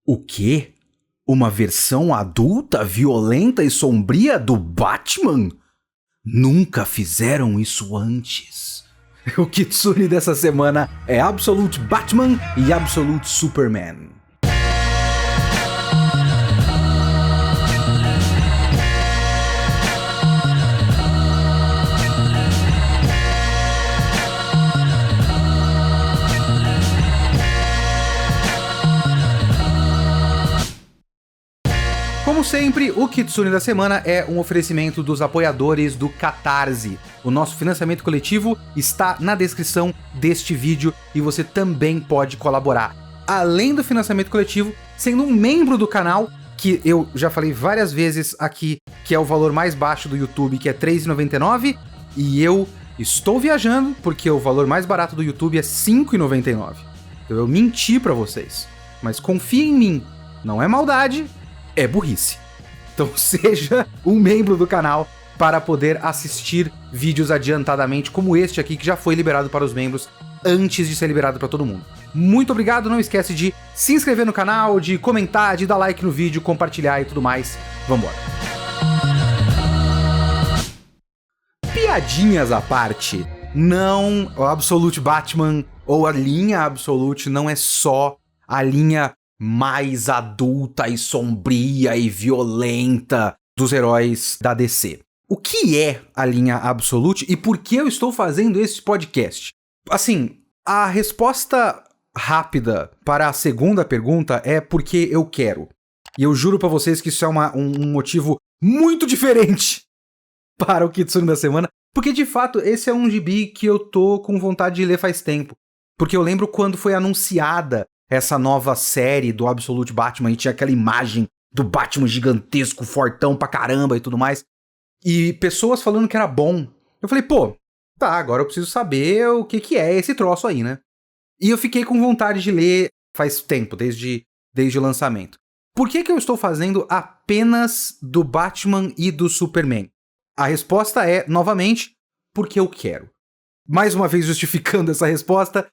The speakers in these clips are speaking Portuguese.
O quê? Uma versão adulta, violenta e sombria do Batman? Nunca fizeram isso antes. O Kitsune dessa semana é Absolute Batman e Absolute Superman. Como sempre, o Kitsune da semana é um oferecimento dos apoiadores do Catarse. O nosso financiamento coletivo está na descrição deste vídeo e você também pode colaborar. Além do financiamento coletivo, sendo um membro do canal, que eu já falei várias vezes aqui, que é o valor mais baixo do YouTube, que é R$ 3,99, e eu estou viajando porque o valor mais barato do YouTube é R$ 5,99. Então eu menti pra vocês, mas confia em mim, não é maldade, é burrice. Então seja um membro do canal para poder assistir vídeos adiantadamente, como este aqui, que já foi liberado para os membros antes de ser liberado para todo mundo. Muito obrigado, não esquece de se inscrever no canal, de comentar, de dar like no vídeo, compartilhar e tudo mais. Vambora. Piadinhas à parte, não, o Absolute Batman ou a linha Absolute não é só a linha mais adulta e sombria e violenta dos heróis da DC. O que é a linha Absolute e por que eu estou fazendo esse podcast? Assim, a resposta rápida para a segunda pergunta é porque eu quero. E eu juro pra vocês que isso é um motivo muito diferente para o Kitsune da semana, porque de fato esse é um gibi que eu tô com vontade de ler faz tempo. Porque eu lembro quando foi anunciada essa nova série do Absolute Batman, e tinha aquela imagem do Batman gigantesco, fortão pra caramba e tudo mais, e pessoas falando que era bom. Eu falei, pô, tá, agora eu preciso saber o que é esse troço aí, né? E eu fiquei com vontade de ler faz tempo, desde o lançamento. Por que eu estou fazendo apenas do Batman e do Superman? A resposta é, novamente, porque eu quero. Mais uma vez justificando essa resposta,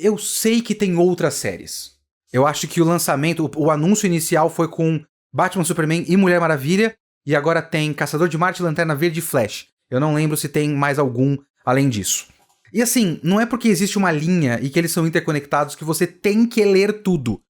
eu sei que tem outras séries. Eu acho que o lançamento, o anúncio inicial foi com Batman, Superman e Mulher Maravilha, e agora tem Caçador de Marte, Lanterna Verde e Flash. Eu não lembro se tem mais algum além disso. E assim, não é porque existe uma linha e que eles são interconectados que você tem que ler tudo.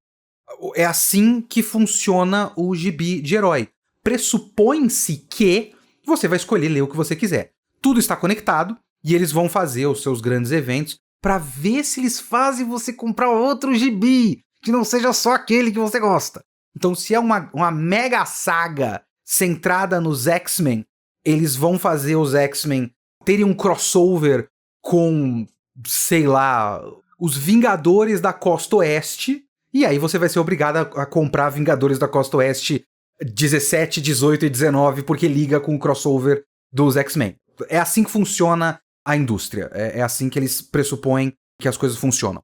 É assim que funciona o gibi de herói. Pressupõe-se que você vai escolher ler o que você quiser. Tudo está conectado e eles vão fazer os seus grandes eventos pra ver se eles fazem você comprar outro gibi, que não seja só aquele que você gosta. Então, se é uma mega saga centrada nos X-Men, eles vão fazer os X-Men terem um crossover com, sei lá, os Vingadores da Costa Oeste, e aí você vai ser obrigado a comprar Vingadores da Costa Oeste 17, 18 e 19, porque liga com o crossover dos X-Men. É assim que funciona a indústria. É assim que eles pressupõem que as coisas funcionam.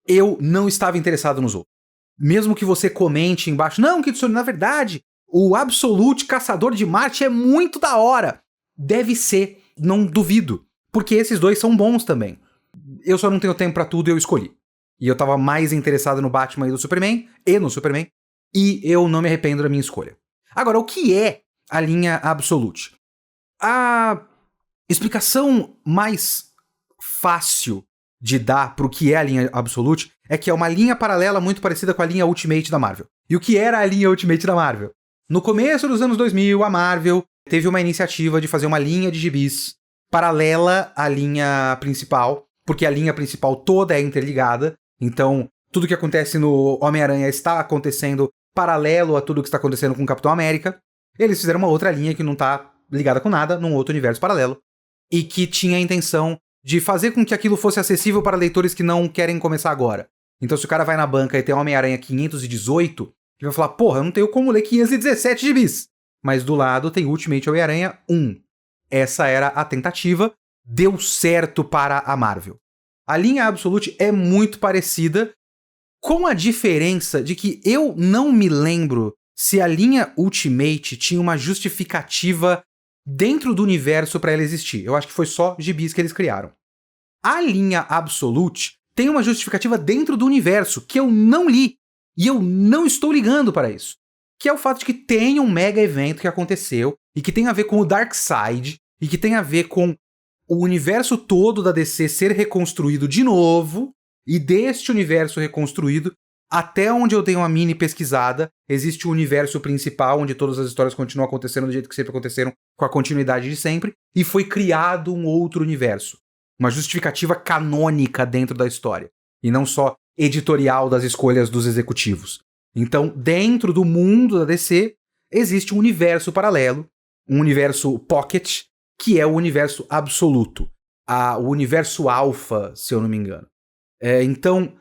Eu não estava interessado nos outros. Mesmo que você comente embaixo, não, Kitsune, na verdade, o Absolute Caçador de Marte é muito da hora. Deve ser, não duvido. Porque esses dois são bons também. Eu só não tenho tempo pra tudo e eu escolhi. E eu tava mais interessado no Batman e no Superman, e eu não me arrependo da minha escolha. Agora, o que é a linha Absolute? A explicação mais fácil de dar pro que é a linha Absolute é que é uma linha paralela muito parecida com a linha Ultimate da Marvel. E o que era a linha Ultimate da Marvel? No começo dos anos 2000, a Marvel teve uma iniciativa de fazer uma linha de gibis paralela à linha principal, porque a linha principal toda é interligada, então tudo que acontece no Homem-Aranha está acontecendo paralelo a tudo que está acontecendo com o Capitão América. Eles fizeram uma outra linha que não tá ligada com nada, num outro universo paralelo, e que tinha a intenção de fazer com que aquilo fosse acessível para leitores que não querem começar agora. Então se o cara vai na banca e tem Homem-Aranha 518, ele vai falar, porra, eu não tenho como ler 517 gibis. Mas do lado tem Ultimate Homem-Aranha 1. Essa era a tentativa, deu certo para a Marvel. A linha Absolute é muito parecida, com a diferença de que eu não me lembro se a linha Ultimate tinha uma justificativa dentro do universo para ela existir. Eu acho que foi só gibis que eles criaram. A linha Absolute tem uma justificativa dentro do universo, que eu não li. E eu não estou ligando para isso. Que é o fato de que tem um mega evento que aconteceu e que tem a ver com o Darkseid e que tem a ver com o universo todo da DC ser reconstruído de novo, e deste universo reconstruído, até onde eu dei uma mini pesquisada, existe o universo principal, onde todas as histórias continuam acontecendo do jeito que sempre aconteceram, com a continuidade de sempre, e foi criado um outro universo. Uma justificativa canônica dentro da história, e não só editorial das escolhas dos executivos. Então, dentro do mundo da DC, existe um universo paralelo, um universo pocket, que é o universo absoluto, o universo alfa, se eu não me engano. Então,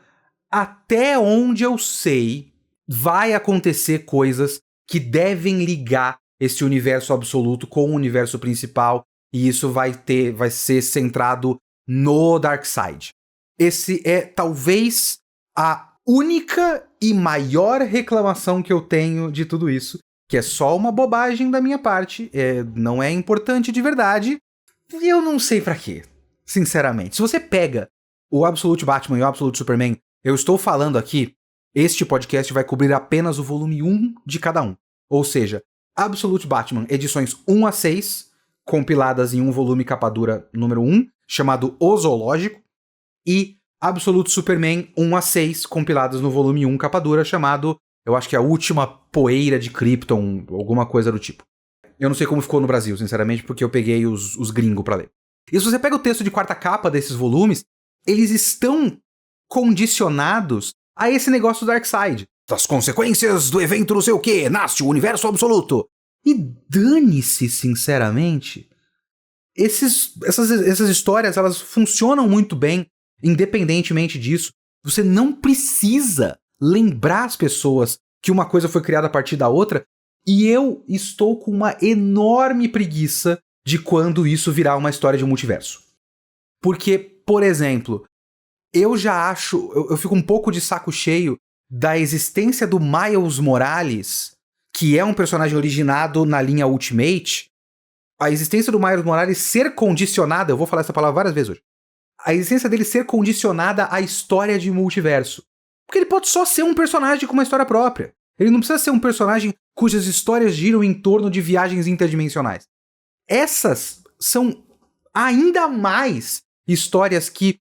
até onde eu sei, vai acontecer coisas que devem ligar esse universo absoluto com o universo principal, e isso vai ser centrado no Darkseid. Esse é talvez a única e maior reclamação que eu tenho de tudo isso, que é só uma bobagem da minha parte, não é importante de verdade, e eu não sei pra quê, sinceramente. Se você pega o Absolute Batman e o Absolute Superman, eu estou falando aqui, este podcast vai cobrir apenas o volume 1 de cada um. Ou seja, Absolute Batman, edições 1 a 6, compiladas em um volume capa dura número 1, chamado O Zoológico, e Absolute Superman 1 a 6, compiladas no volume 1 capa dura, chamado, eu acho que é a Última Poeira de Krypton, alguma coisa do tipo. Eu não sei como ficou no Brasil, sinceramente, porque eu peguei os gringos pra ler. E se você pega o texto de quarta capa desses volumes, eles estão condicionados a esse negócio do Darkseid. Das consequências do evento não sei o quê, nasce o universo absoluto. E dane-se, sinceramente. Essas histórias, elas funcionam muito bem, independentemente disso. Você não precisa lembrar as pessoas que uma coisa foi criada a partir da outra, e eu estou com uma enorme preguiça de quando isso virar uma história de multiverso. Porque, por exemplo, eu já acho, eu fico um pouco de saco cheio da existência do Miles Morales, que é um personagem originado na linha Ultimate, a existência do Miles Morales ser condicionada, eu vou falar essa palavra várias vezes hoje, a existência dele ser condicionada à história de multiverso. Porque ele pode só ser um personagem com uma história própria. Ele não precisa ser um personagem cujas histórias giram em torno de viagens interdimensionais. Essas são ainda mais histórias que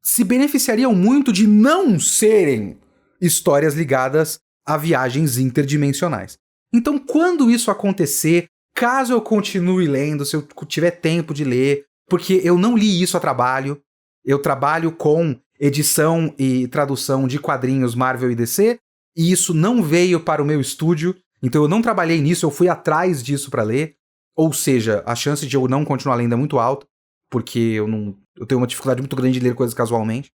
se beneficiariam muito de não serem histórias ligadas a viagens interdimensionais. Então, quando isso acontecer, caso eu continue lendo, se eu tiver tempo de ler, porque eu não li isso a trabalho, eu trabalho com edição e tradução de quadrinhos Marvel e DC, e isso não veio para o meu estúdio, então eu não trabalhei nisso, eu fui atrás disso para ler, ou seja, a chance de eu não continuar lendo é muito alta, porque eu tenho uma dificuldade muito grande de ler coisas casualmente.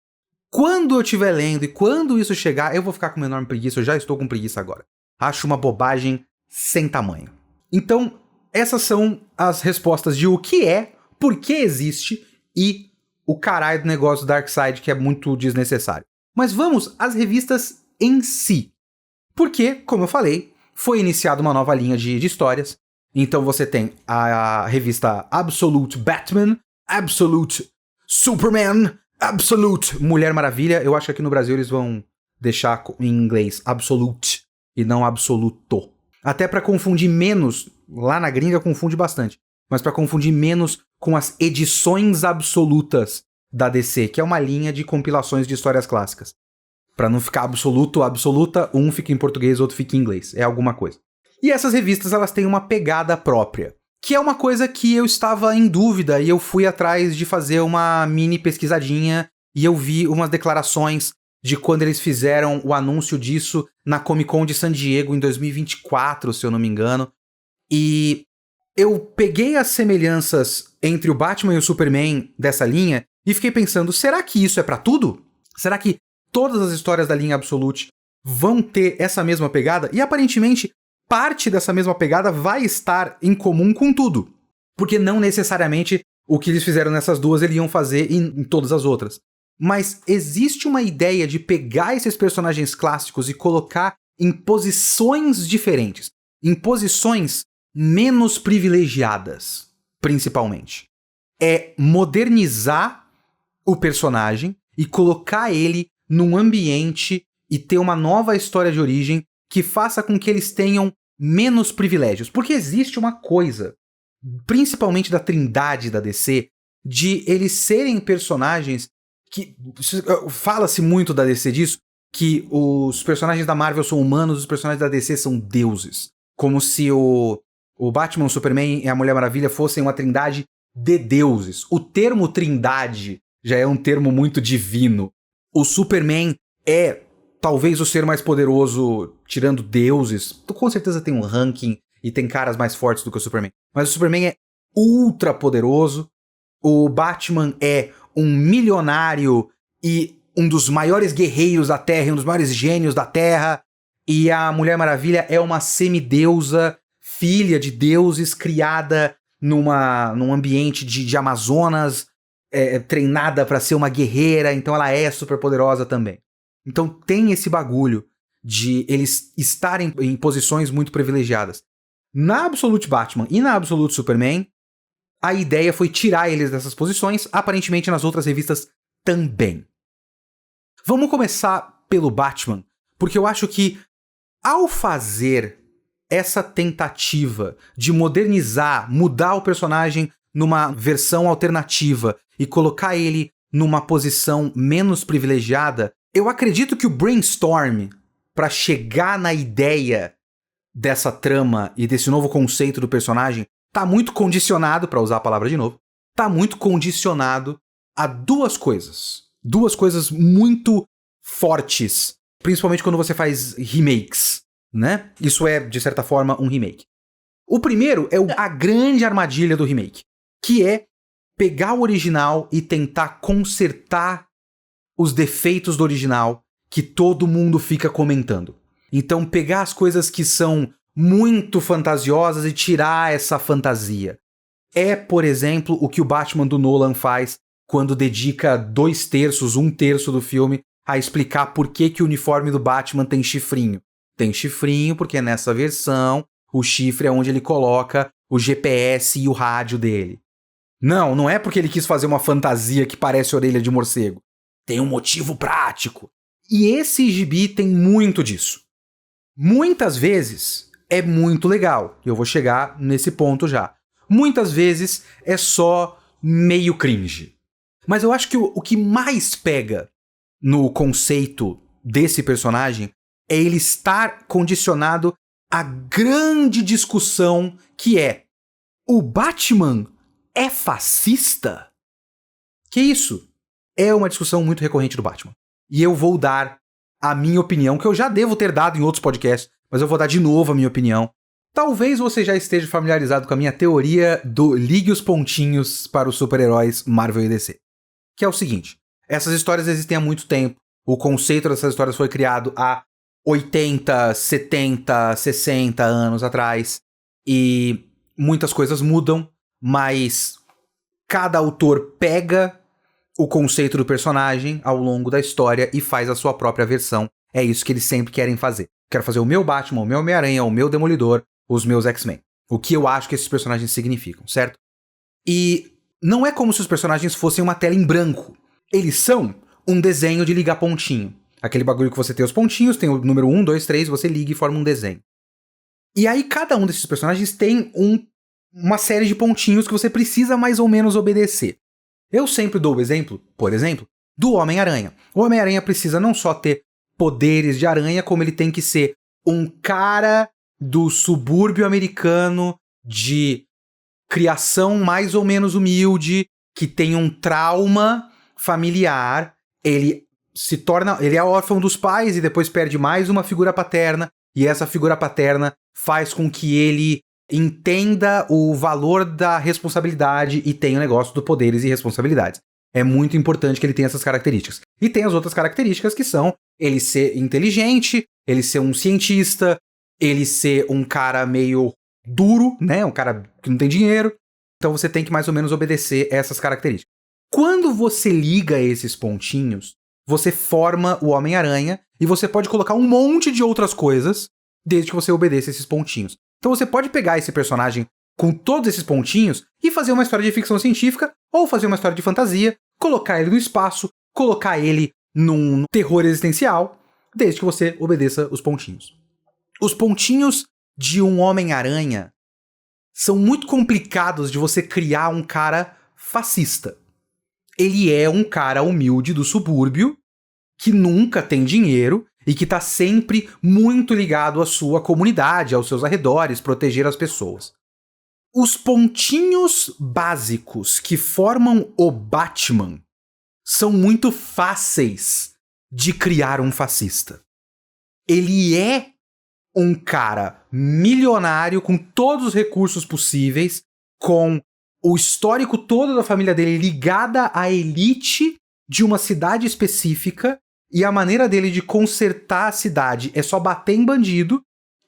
Quando eu estiver lendo e quando isso chegar, eu vou ficar com uma enorme preguiça, eu já estou com preguiça agora. Acho uma bobagem sem tamanho. Então, essas são as respostas de o que é, por que existe e o caralho do negócio do Darkseid, que é muito desnecessário. Mas vamos às revistas em si. Porque, como eu falei, foi iniciada uma nova linha de histórias. Então você tem a revista Absolute Batman, Absolute Superman, Absolute Mulher Maravilha. Eu acho que aqui no Brasil eles vão deixar em inglês Absolute e não Absoluto. Até pra confundir menos, lá na gringa confunde bastante, mas pra confundir menos com as edições absolutas da DC, que é uma linha de compilações de histórias clássicas. Pra não ficar absoluto, absoluta, um fica em português, outro fica em inglês. É alguma coisa. E essas revistas, elas têm uma pegada própria, que é uma coisa que eu estava em dúvida e eu fui atrás de fazer uma mini pesquisadinha e eu vi umas declarações de quando eles fizeram o anúncio disso na Comic Con de San Diego em 2024, se eu não me engano. E eu peguei as semelhanças entre o Batman e o Superman dessa linha e fiquei pensando, será que isso é pra tudo? Será que todas as histórias da linha Absolute vão ter essa mesma pegada? E aparentemente, parte dessa mesma pegada vai estar em comum com tudo. Porque não necessariamente o que eles fizeram nessas duas eles iam fazer em todas as outras. Mas existe uma ideia de pegar esses personagens clássicos e colocar em posições diferentes. Em posições menos privilegiadas, principalmente. É modernizar o personagem e colocar ele num ambiente e ter uma nova história de origem que faça com que eles tenham menos privilégios. Porque existe uma coisa, principalmente da Trindade da DC, de eles serem personagens que... Fala-se muito da DC disso, que os personagens da Marvel são humanos, os personagens da DC são deuses. Como se o Batman, o Superman e a Mulher Maravilha fossem uma trindade de deuses. O termo trindade já é um termo muito divino. O Superman é talvez o ser mais poderoso, tirando deuses. Com certeza tem um ranking e tem caras mais fortes do que o Superman. Mas o Superman é ultra poderoso. O Batman é um milionário e um dos maiores guerreiros da Terra, um dos maiores gênios da Terra. E a Mulher Maravilha é uma semideusa, filha de deuses, criada num ambiente de Amazonas, treinada pra ser uma guerreira, então ela é super poderosa também. Então tem esse bagulho de eles estarem em posições muito privilegiadas. Na Absolute Batman e na Absolute Superman, a ideia foi tirar eles dessas posições, aparentemente nas outras revistas também. Vamos começar pelo Batman, porque eu acho que ao fazer essa tentativa de modernizar, mudar o personagem numa versão alternativa e colocar ele numa posição menos privilegiada, eu acredito que o brainstorm para chegar na ideia dessa trama e desse novo conceito do personagem tá muito condicionado, para usar a palavra de novo, tá muito condicionado a duas coisas muito fortes, principalmente quando você faz remakes, né? Isso é, de certa forma, um remake. O primeiro é a grande armadilha do remake, que é pegar o original e tentar consertar os defeitos do original que todo mundo fica comentando. Então, pegar as coisas que são muito fantasiosas e tirar essa fantasia. É, por exemplo, o que o Batman do Nolan faz quando dedica 2/3, 1/3 do filme a explicar por que o uniforme do Batman tem chifrinho. Tem chifrinho porque nessa versão o chifre é onde ele coloca o GPS e o rádio dele. Não é porque ele quis fazer uma fantasia que parece orelha de morcego. Tem um motivo prático. E esse gibi tem muito disso. Muitas vezes é muito legal, e eu vou chegar nesse ponto já. Muitas vezes é só meio cringe. Mas eu acho que o que mais pega no conceito desse personagem é ele estar condicionado à grande discussão que é: o Batman é fascista? Que isso? É uma discussão muito recorrente do Batman. E eu vou dar a minha opinião, que eu já devo ter dado em outros podcasts, mas eu vou dar de novo a minha opinião. Talvez você já esteja familiarizado com a minha teoria do ligue os pontinhos para os super-heróis Marvel e DC. Que é o seguinte: essas histórias existem há muito tempo. O conceito dessas histórias foi criado há 80, 70, 60 anos atrás. E muitas coisas mudam, mas cada autor pega o conceito do personagem ao longo da história e faz a sua própria versão. É isso que eles sempre querem fazer. Quero fazer o meu Batman, o meu Homem-Aranha, o meu Demolidor, os meus X-Men. O que eu acho que esses personagens significam, certo? E não é como se os personagens fossem uma tela em branco. Eles são um desenho de ligar pontinho. Aquele bagulho que você tem os pontinhos, tem o número 1, 2, 3, você liga e forma um desenho. E aí cada um desses personagens tem uma série de pontinhos que você precisa mais ou menos obedecer. Eu sempre dou o exemplo, por exemplo, do Homem-Aranha. O Homem-Aranha precisa não só ter poderes de aranha, como ele tem que ser um cara do subúrbio americano de criação mais ou menos humilde, que tem um trauma familiar, ele é órfão dos pais e depois perde mais uma figura paterna, e essa figura paterna faz com que ele entenda o valor da responsabilidade e tenha o negócio do poderes e responsabilidades. É muito importante que ele tenha essas características. E tem as outras características que são ele ser inteligente, ele ser um cientista, ele ser um cara meio duro, né? Um cara que não tem dinheiro. Então você tem que mais ou menos obedecer essas características. Quando você liga esses pontinhos, você forma o Homem-Aranha e você pode colocar um monte de outras coisas desde que você obedeça esses pontinhos. Então você pode pegar esse personagem com todos esses pontinhos e fazer uma história de ficção científica ou fazer uma história de fantasia, colocar ele no espaço, colocar ele num terror existencial, desde que você obedeça os pontinhos. Os pontinhos de um Homem-Aranha são muito complicados de você criar um cara fascista. Ele é um cara humilde do subúrbio, que nunca tem dinheiro e que tá sempre muito ligado à sua comunidade, aos seus arredores, proteger as pessoas. Os pontinhos básicos que formam o Batman são muito fáceis de criar um fascista. Ele é um cara milionário com todos os recursos possíveis, com o histórico todo da família dele ligada à elite de uma cidade específica, e a maneira dele de consertar a cidade é só bater em bandido,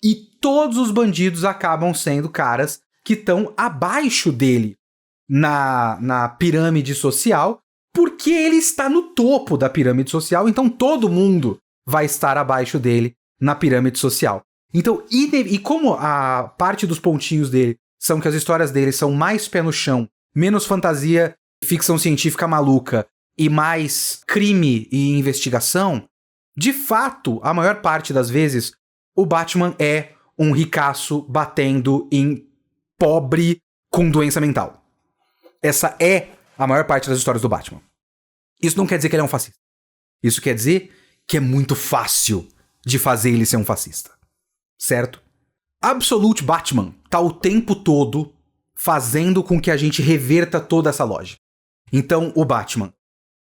e todos os bandidos acabam sendo caras que estão abaixo dele na pirâmide social, porque ele está no topo da pirâmide social, então todo mundo vai estar abaixo dele na pirâmide social. Então, e como a parte dos pontinhos dele são que as histórias dele são mais pé no chão, menos fantasia, ficção científica maluca e mais crime e investigação, de fato, a maior parte das vezes, o Batman é um ricaço batendo em pobre com doença mental. Essa é a maior parte das histórias do Batman. Isso não quer dizer que ele é um fascista. Isso quer dizer que é muito fácil de fazer ele ser um fascista. Certo? Absolute Batman tá o tempo todo fazendo com que a gente reverta toda essa lógica. Então, o Batman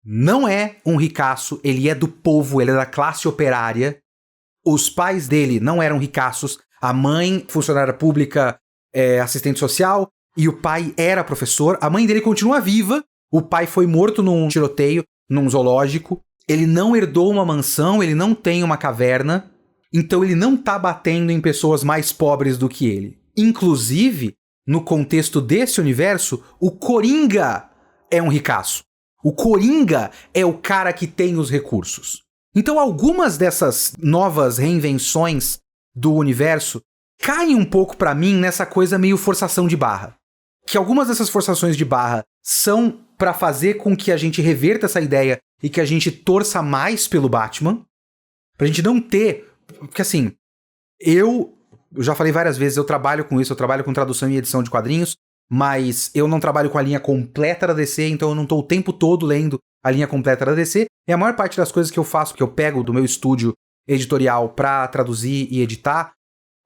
não é um ricaço, ele é do povo, ele é da classe operária. Os pais dele não eram ricaços, a mãe, funcionária pública, assistente social, e o pai era professor. A mãe dele continua viva, o pai foi morto num tiroteio, num zoológico. Ele não herdou uma mansão, ele não tem uma caverna. Então ele não tá batendo em pessoas mais pobres do que ele. Inclusive, no contexto desse universo, o Coringa é um ricaço. O Coringa é o cara que tem os recursos. Então algumas dessas novas reinvenções do universo caem um pouco pra mim nessa coisa meio forçação de barra. Que algumas dessas forçações de barra são pra fazer com que a gente reverta essa ideia e que a gente torça mais pelo Batman. Pra gente não ter... Porque assim, eu já falei várias vezes, eu trabalho com isso, eu trabalho com tradução e edição de quadrinhos, mas eu não trabalho com a linha completa da DC, então eu não tô o tempo todo lendo a linha completa da DC, e a maior parte das coisas que eu faço, que eu pego do meu estúdio editorial pra traduzir e editar,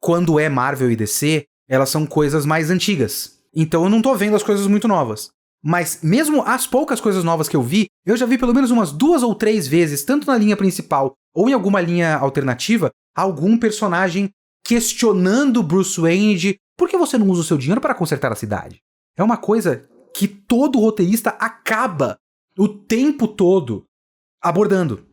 quando é Marvel e DC, elas são coisas mais antigas. Então eu não tô vendo as coisas muito novas. Mas mesmo as poucas coisas novas que eu já vi pelo menos umas 2 ou 3 vezes, tanto na linha principal ou em alguma linha alternativa, algum personagem questionando Bruce Wayne de por que você não usa o seu dinheiro para consertar a cidade? É uma coisa que todo roteirista acaba o tempo todo abordando.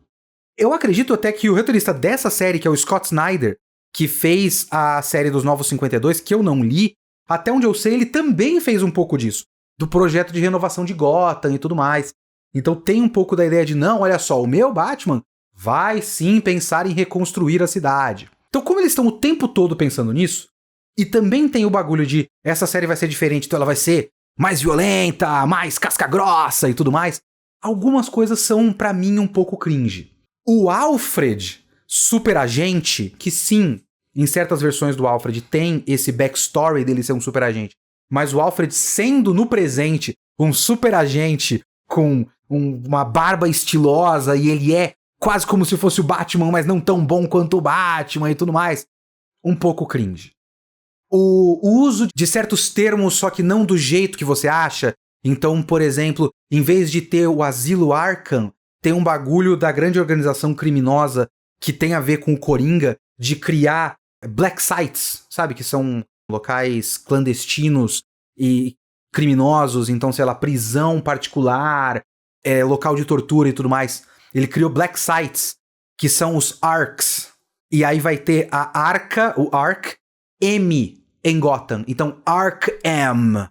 Eu acredito até que o roteirista dessa série, que é o Scott Snyder, que fez a série dos Novos 52, que eu não li, até onde eu sei, ele também fez um pouco disso. Do projeto de renovação de Gotham e tudo mais. Então tem um pouco da ideia de, não, olha só, o meu Batman vai sim pensar em reconstruir a cidade. Então como eles estão o tempo todo pensando nisso, e também tem o bagulho de, essa série vai ser diferente, então ela vai ser mais violenta, mais casca-grossa e tudo mais, algumas coisas são, pra mim, um pouco cringe. O Alfred, super agente, que sim, em certas versões do Alfred tem esse backstory dele ser um super agente, mas o Alfred sendo no presente um super agente com uma barba estilosa e ele é quase como se fosse o Batman, mas não tão bom quanto o Batman e tudo mais, um pouco cringe. O uso de certos termos, só que não do jeito que você acha. Então, por exemplo, em vez de ter o Asilo Arkham, tem um bagulho da grande organização criminosa que tem a ver com o Coringa, de criar black sites, sabe? Que são locais clandestinos e criminosos, então, sei lá, prisão particular, local de tortura e tudo mais. Ele criou black sites, que são os ARCs. E aí vai ter a Arca, o Arc M em Gotham. Então, Arkham.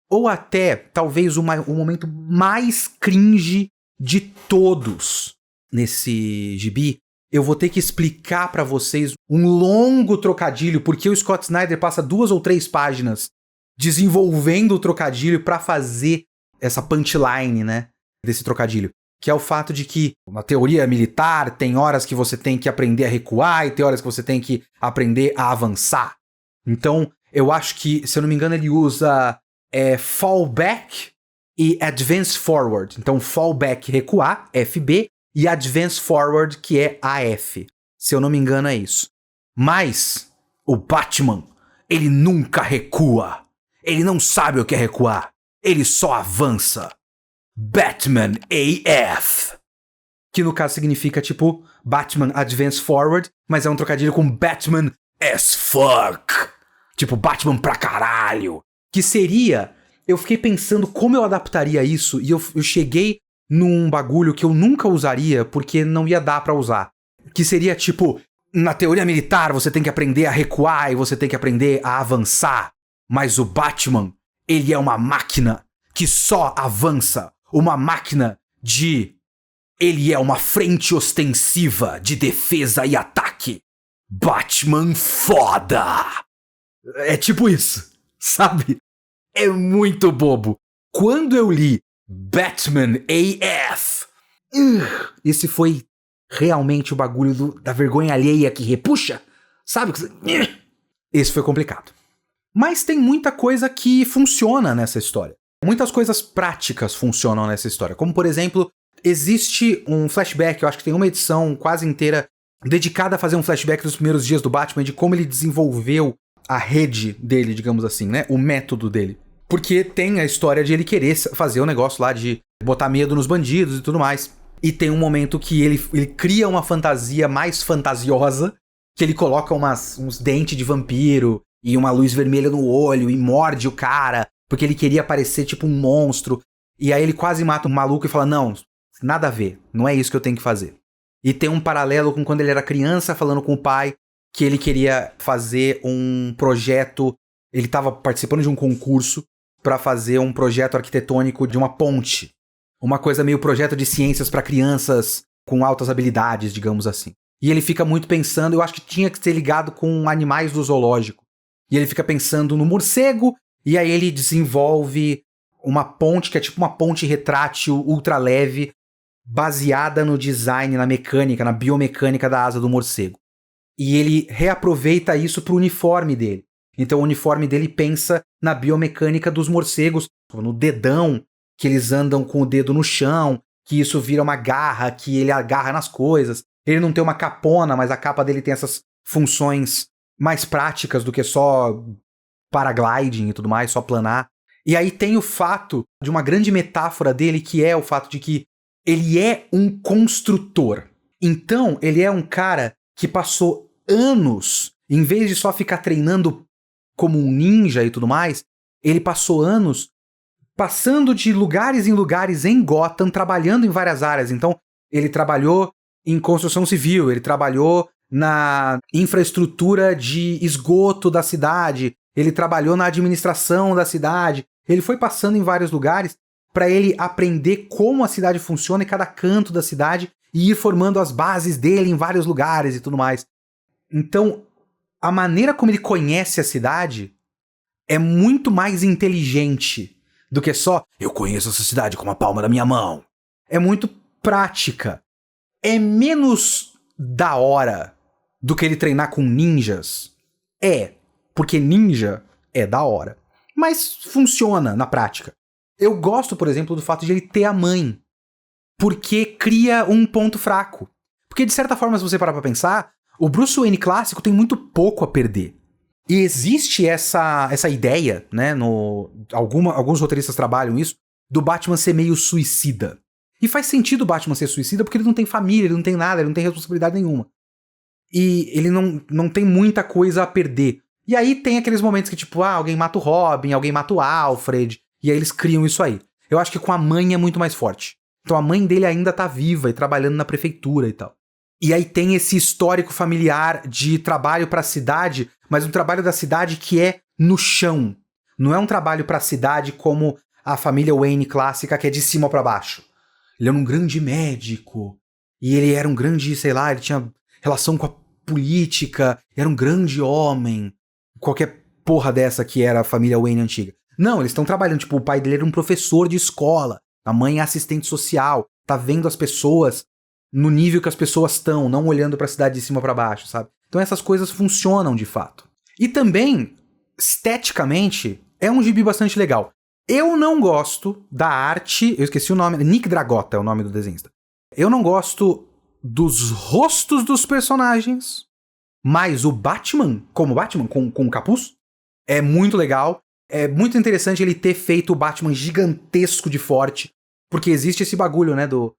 Ou até, talvez, o momento mais cringe de todos nesse gibi. Eu vou ter que explicar pra vocês um longo trocadilho, porque o Scott Snyder passa 2 ou 3 páginas desenvolvendo o trocadilho pra fazer essa punchline, né, desse trocadilho. que é o fato de que, na teoria militar, tem horas que você tem que aprender a recuar e tem horas que você tem que aprender a avançar. Então, eu acho que, se eu não me engano, ele usa fallback e advance forward. Então, fallback, recuar, FB, e advance forward, que é AF. Se eu não me engano, é isso. Mas, o Batman, ele nunca recua. Ele não sabe o que é recuar. Ele só avança. Batman AF. Que no caso significa, tipo, Batman Advance Forward, mas é um trocadilho com Batman as fuck. Tipo, Batman pra caralho. Que seria... Eu fiquei pensando como eu adaptaria isso e eu cheguei num bagulho que eu nunca usaria porque não ia dar pra usar. Que seria, tipo, na teoria militar você tem que aprender a recuar e você tem que aprender a avançar. Mas o Batman, ele é uma máquina que só avança. Uma máquina de... Ele é uma frente ostensiva de defesa e ataque. Batman foda! É tipo isso, sabe? É muito bobo. Quando eu li Batman AF, esse foi realmente o bagulho da vergonha alheia que repuxa, sabe? Esse foi complicado. Mas tem muita coisa que funciona nessa história. Muitas coisas práticas funcionam nessa história. Como, por exemplo, existe um flashback, eu acho que tem uma edição quase inteira dedicada a fazer um flashback dos primeiros dias do Batman, de como ele desenvolveu a rede dele, digamos assim, né? O método dele. Porque tem a história de ele querer fazer o negócio lá de botar medo nos bandidos e tudo mais. E tem um momento que ele cria uma fantasia mais fantasiosa, que ele coloca uns dentes de vampiro e uma luz vermelha no olho e morde o cara, porque ele queria parecer tipo um monstro. E aí ele quase mata um maluco e fala, não, nada a ver, não é isso que eu tenho que fazer. E tem um paralelo com quando ele era criança, falando com o pai, que ele queria fazer um projeto, ele estava participando de um concurso para fazer um projeto arquitetônico de uma ponte. Uma coisa meio projeto de ciências para crianças com altas habilidades, digamos assim. E ele fica muito pensando, eu acho que tinha que ser ligado com animais do zoológico. E ele fica pensando no morcego, e aí ele desenvolve uma ponte, que é tipo uma ponte retrátil ultra leve, baseada no design, na mecânica, na biomecânica da asa do morcego. E ele reaproveita isso pro uniforme dele. Então o uniforme dele pensa na biomecânica dos morcegos, no dedão, que eles andam com o dedo no chão, que isso vira uma garra, que ele agarra nas coisas. Ele não tem uma capona, mas a capa dele tem essas funções mais práticas do que só paragliding e tudo mais, só planar. E aí tem o fato de uma grande metáfora dele, que é o fato de que ele é um construtor. Então, ele é um cara que passou anos, em vez de só ficar treinando como um ninja e tudo mais, ele passou anos passando de lugares em lugares em Gotham, trabalhando em várias áreas. Então, ele trabalhou em construção civil, ele trabalhou na infraestrutura de esgoto da cidade, ele trabalhou na administração da cidade, ele foi passando em vários lugares para ele aprender como a cidade funciona em cada canto da cidade e ir formando as bases dele em vários lugares e tudo mais. Então, a maneira como ele conhece a cidade é muito mais inteligente do que só eu conheço essa cidade como a palma da minha mão. É muito prática. É menos da hora do que ele treinar com ninjas. É, porque ninja é da hora. Mas funciona na prática. Eu gosto, por exemplo, do fato de ele ter a mãe. Porque cria um ponto fraco. Porque, de certa forma, se você parar pra pensar, o Bruce Wayne clássico tem muito pouco a perder. E existe essa ideia, né, alguns roteiristas trabalham isso, do Batman ser meio suicida. E faz sentido o Batman ser suicida porque ele não tem família, ele não tem nada, ele não tem responsabilidade nenhuma. E ele não tem muita coisa a perder. E aí tem aqueles momentos que, tipo, alguém mata o Robin, alguém mata o Alfred, e aí eles criam isso aí. Eu acho que com a mãe é muito mais forte. Então a mãe dele ainda tá viva e trabalhando na prefeitura e tal. E aí tem esse histórico familiar de trabalho pra cidade, mas um trabalho da cidade que é no chão. Não é um trabalho pra cidade como a família Wayne clássica, que é de cima pra baixo. Ele era um grande médico, e ele era um grande, sei lá, ele tinha relação com a política, era um grande homem. Qualquer porra dessa que era a família Wayne antiga. Não, eles estão trabalhando, tipo, o pai dele era um professor de escola, a mãe é assistente social, tá vendo as pessoas no nível que as pessoas estão, não olhando pra cidade de cima pra baixo, sabe? Então essas coisas funcionam de fato. E também, esteticamente, é um gibi bastante legal. Eu não gosto da arte, eu esqueci o nome, Nick Dragotta é o nome do desenhista. Eu não gosto dos rostos dos personagens, mas o Batman, como Batman, com o capuz, é muito legal. É muito interessante ele ter feito o Batman gigantesco de forte, porque existe esse bagulho, né, do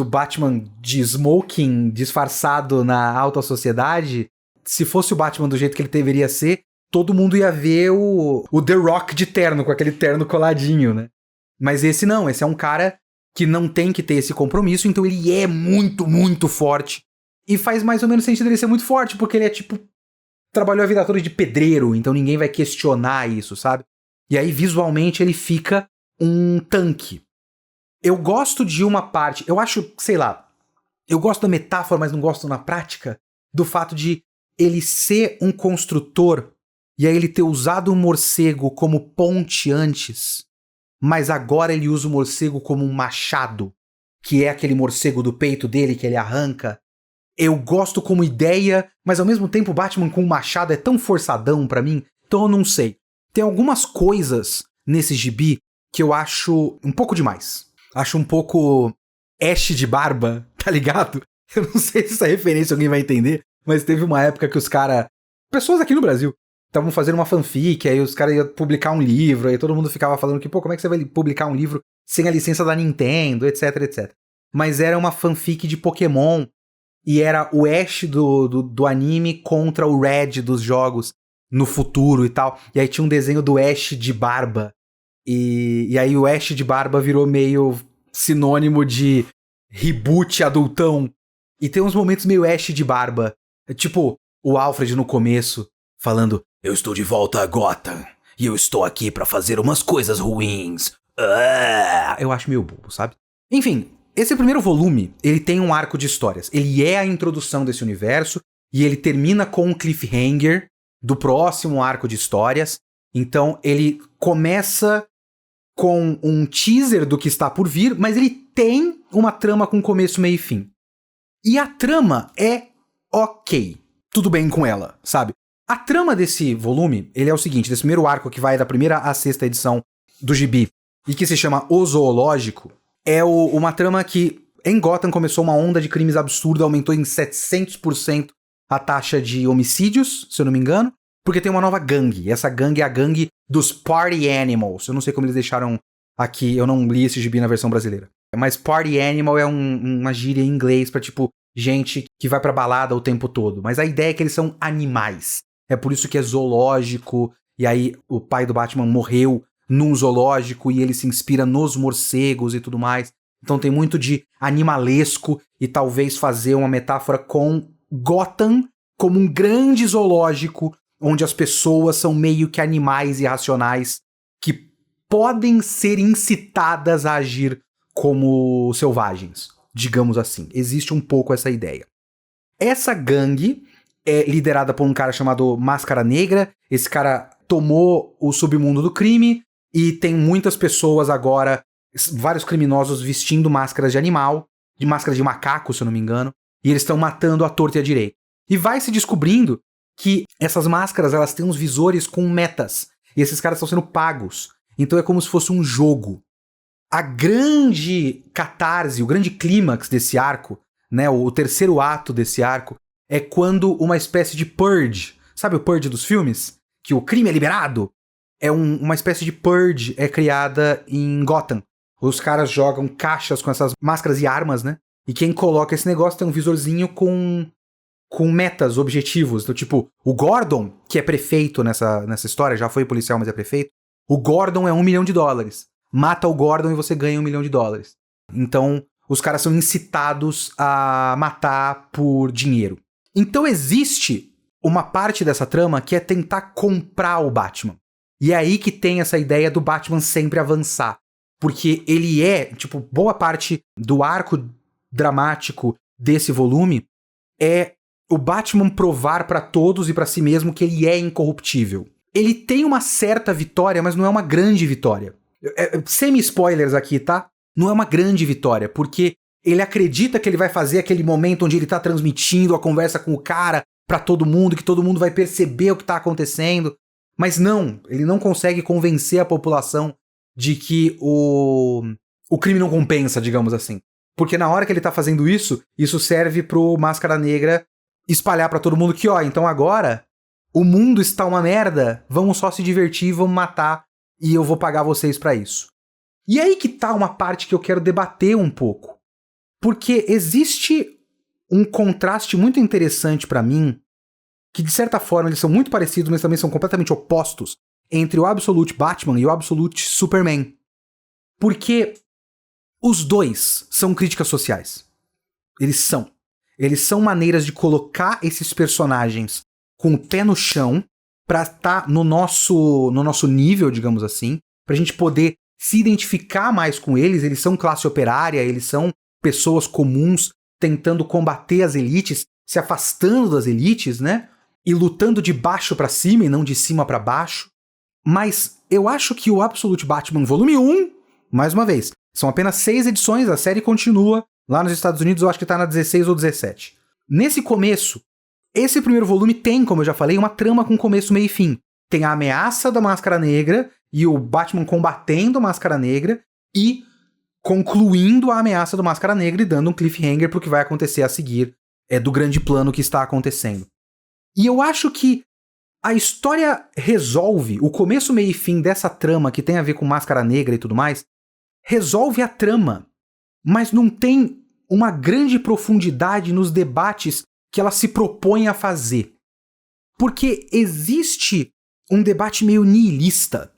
Batman de smoking disfarçado na alta sociedade. Se fosse o Batman do jeito que ele deveria ser, todo mundo ia ver o The Rock de terno, com aquele terno coladinho, né? Mas esse não, esse é um cara que não tem que ter esse compromisso, então ele é muito, muito forte. E faz mais ou menos sentido ele ser muito forte, porque ele é tipo... trabalhou a vida toda de pedreiro, então ninguém vai questionar isso, sabe? E aí, visualmente, ele fica um tanque. Eu gosto de uma parte... eu acho, sei lá... eu gosto da metáfora, mas não gosto na prática, do fato de ele ser um construtor e aí ele ter usado o morcego como ponte antes, mas agora ele usa o morcego como um machado, que é aquele morcego do peito dele que ele arranca. Eu gosto como ideia, mas ao mesmo tempo o Batman com o machado é tão forçadão pra mim, então eu não sei. Tem algumas coisas nesse gibi que eu acho um pouco demais. Acho um pouco Ash de barba, tá ligado? Eu não sei se essa referência alguém vai entender, mas teve uma época que os caras... pessoas aqui no Brasil estavam fazendo uma fanfic, aí os caras iam publicar um livro, aí todo mundo ficava falando que, pô, como é que você vai publicar um livro sem a licença da Nintendo, etc, etc. Mas era uma fanfic de Pokémon, e era o Ash do anime contra o Red dos jogos no futuro e tal. E aí tinha um desenho do Ash de barba. E aí o Ash de barba virou meio sinônimo de reboot adultão. E tem uns momentos meio Ash de barba. Tipo, o Alfred no começo, falando: eu estou de volta a Gotham, e eu estou aqui pra fazer umas coisas ruins. Eu acho meio bobo, sabe? Enfim, esse primeiro volume, ele tem um arco de histórias. Ele é a introdução desse universo, e ele termina com um cliffhanger do próximo arco de histórias. Então, ele começa com um teaser do que está por vir, mas ele tem uma trama com começo, meio e fim. E a trama é ok. Tudo bem com ela, sabe? A trama desse volume, ele é o seguinte, desse primeiro arco que vai da primeira à sexta edição do gibi, e que se chama O Zoológico, é uma trama que em Gotham começou uma onda de crimes absurda, aumentou em 700% a taxa de homicídios, se eu não me engano, porque tem uma nova gangue, e essa gangue é a gangue dos Party Animals. Eu não sei como eles deixaram aqui, eu não li esse gibi na versão brasileira. Mas Party Animal é uma gíria em inglês pra, tipo, gente que vai pra balada o tempo todo. Mas a ideia é que eles são animais. É por isso que é zoológico, e aí o pai do Batman morreu num zoológico e ele se inspira nos morcegos e tudo mais. Então tem muito de animalesco e talvez fazer uma metáfora com Gotham como um grande zoológico onde as pessoas são meio que animais irracionais que podem ser incitadas a agir como selvagens, digamos assim. Existe um pouco essa ideia. Essa gangue é liderada por um cara chamado Máscara Negra. Esse cara tomou o submundo do crime e tem muitas pessoas agora, vários criminosos vestindo máscaras de animal, de máscara de macaco, se eu não me engano, e eles estão matando à torta e à direita. E vai se descobrindo que essas máscaras, elas têm uns visores com metas, e esses caras estão sendo pagos. Então é como se fosse um jogo. A grande catarse, o grande clímax desse arco, né, o terceiro ato desse arco, é quando uma espécie de purge, sabe o purge dos filmes? Que o crime é liberado? É uma espécie de purge é criada em Gotham. Os caras jogam caixas com essas máscaras e armas, né? E quem coloca esse negócio tem um visorzinho com metas, objetivos. Então, tipo, o Gordon, que é prefeito nessa história, já foi policial, mas é prefeito, o Gordon é $1 milhão. Mata o Gordon e você ganha $1 milhão. Então, os caras são incitados a matar por dinheiro. Então existe uma parte dessa trama que é tentar comprar o Batman. E é aí que tem essa ideia do Batman sempre avançar. Porque ele é, tipo, boa parte do arco dramático desse volume é o Batman provar pra todos e pra si mesmo que ele é incorruptível. Ele tem uma certa vitória, mas não é uma grande vitória. Semi-spoilers aqui, tá? Não é uma grande vitória, porque Ele acredita que ele vai fazer aquele momento onde ele tá transmitindo a conversa com o cara pra todo mundo, que todo mundo vai perceber o que tá acontecendo. Mas não, ele não consegue convencer a população de que o crime não compensa, digamos assim. Porque na hora que ele tá fazendo isso serve pro Máscara Negra espalhar pra todo mundo que, ó, então agora o mundo está uma merda, vamos só se divertir, vamos matar e eu vou pagar vocês pra isso. E aí que tá uma parte que eu quero debater um pouco. Porque existe um contraste muito interessante pra mim, que de certa forma eles são muito parecidos, mas também são completamente opostos, entre o Absolute Batman e o Absolute Superman. Porque os dois são críticas sociais. Eles são. Eles são maneiras de colocar esses personagens com o pé no chão pra estar no nosso nível, digamos assim, pra gente poder se identificar mais com eles. Eles são classe operária, eles são pessoas comuns tentando combater as elites, se afastando das elites, né? E lutando de baixo pra cima e não de cima pra baixo. Mas eu acho que o Absolute Batman Volume 1, mais uma vez, são apenas 6 edições, a série continua. Lá nos Estados Unidos eu acho que tá na 16 ou 17. Nesse começo, esse primeiro volume tem, como eu já falei, uma trama com começo, meio e fim. Tem a ameaça da Máscara Negra e o Batman combatendo a Máscara Negra e concluindo a ameaça do Máscara Negra e dando um cliffhanger pro que vai acontecer a seguir do grande plano que está acontecendo. E eu acho que a história resolve, o começo, meio e fim dessa trama que tem a ver com Máscara Negra e tudo mais, resolve a trama, mas não tem uma grande profundidade nos debates que ela se propõe a fazer. Porque existe um debate meio nihilista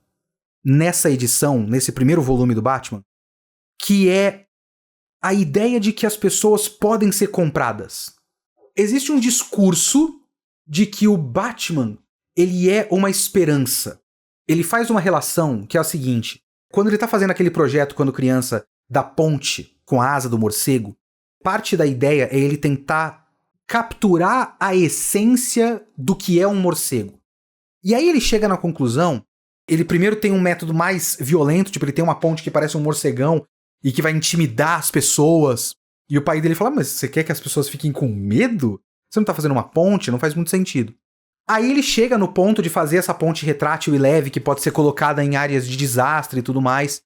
nessa edição, nesse primeiro volume do Batman, que é a ideia de que as pessoas podem ser compradas. Existe um discurso de que o Batman, ele é uma esperança. Ele faz uma relação que é a seguinte: quando ele tá fazendo aquele projeto, quando criança, da ponte com a asa do morcego, parte da ideia é ele tentar capturar a essência do que é um morcego. E aí ele chega na conclusão, ele primeiro tem um método mais violento, tipo, ele tem uma ponte que parece um morcegão e que vai intimidar as pessoas. E o pai dele fala: mas você quer que as pessoas fiquem com medo? Você não tá fazendo uma ponte? Não faz muito sentido. Aí ele chega no ponto de fazer essa ponte retrátil e leve, que pode ser colocada em áreas de desastre e tudo mais,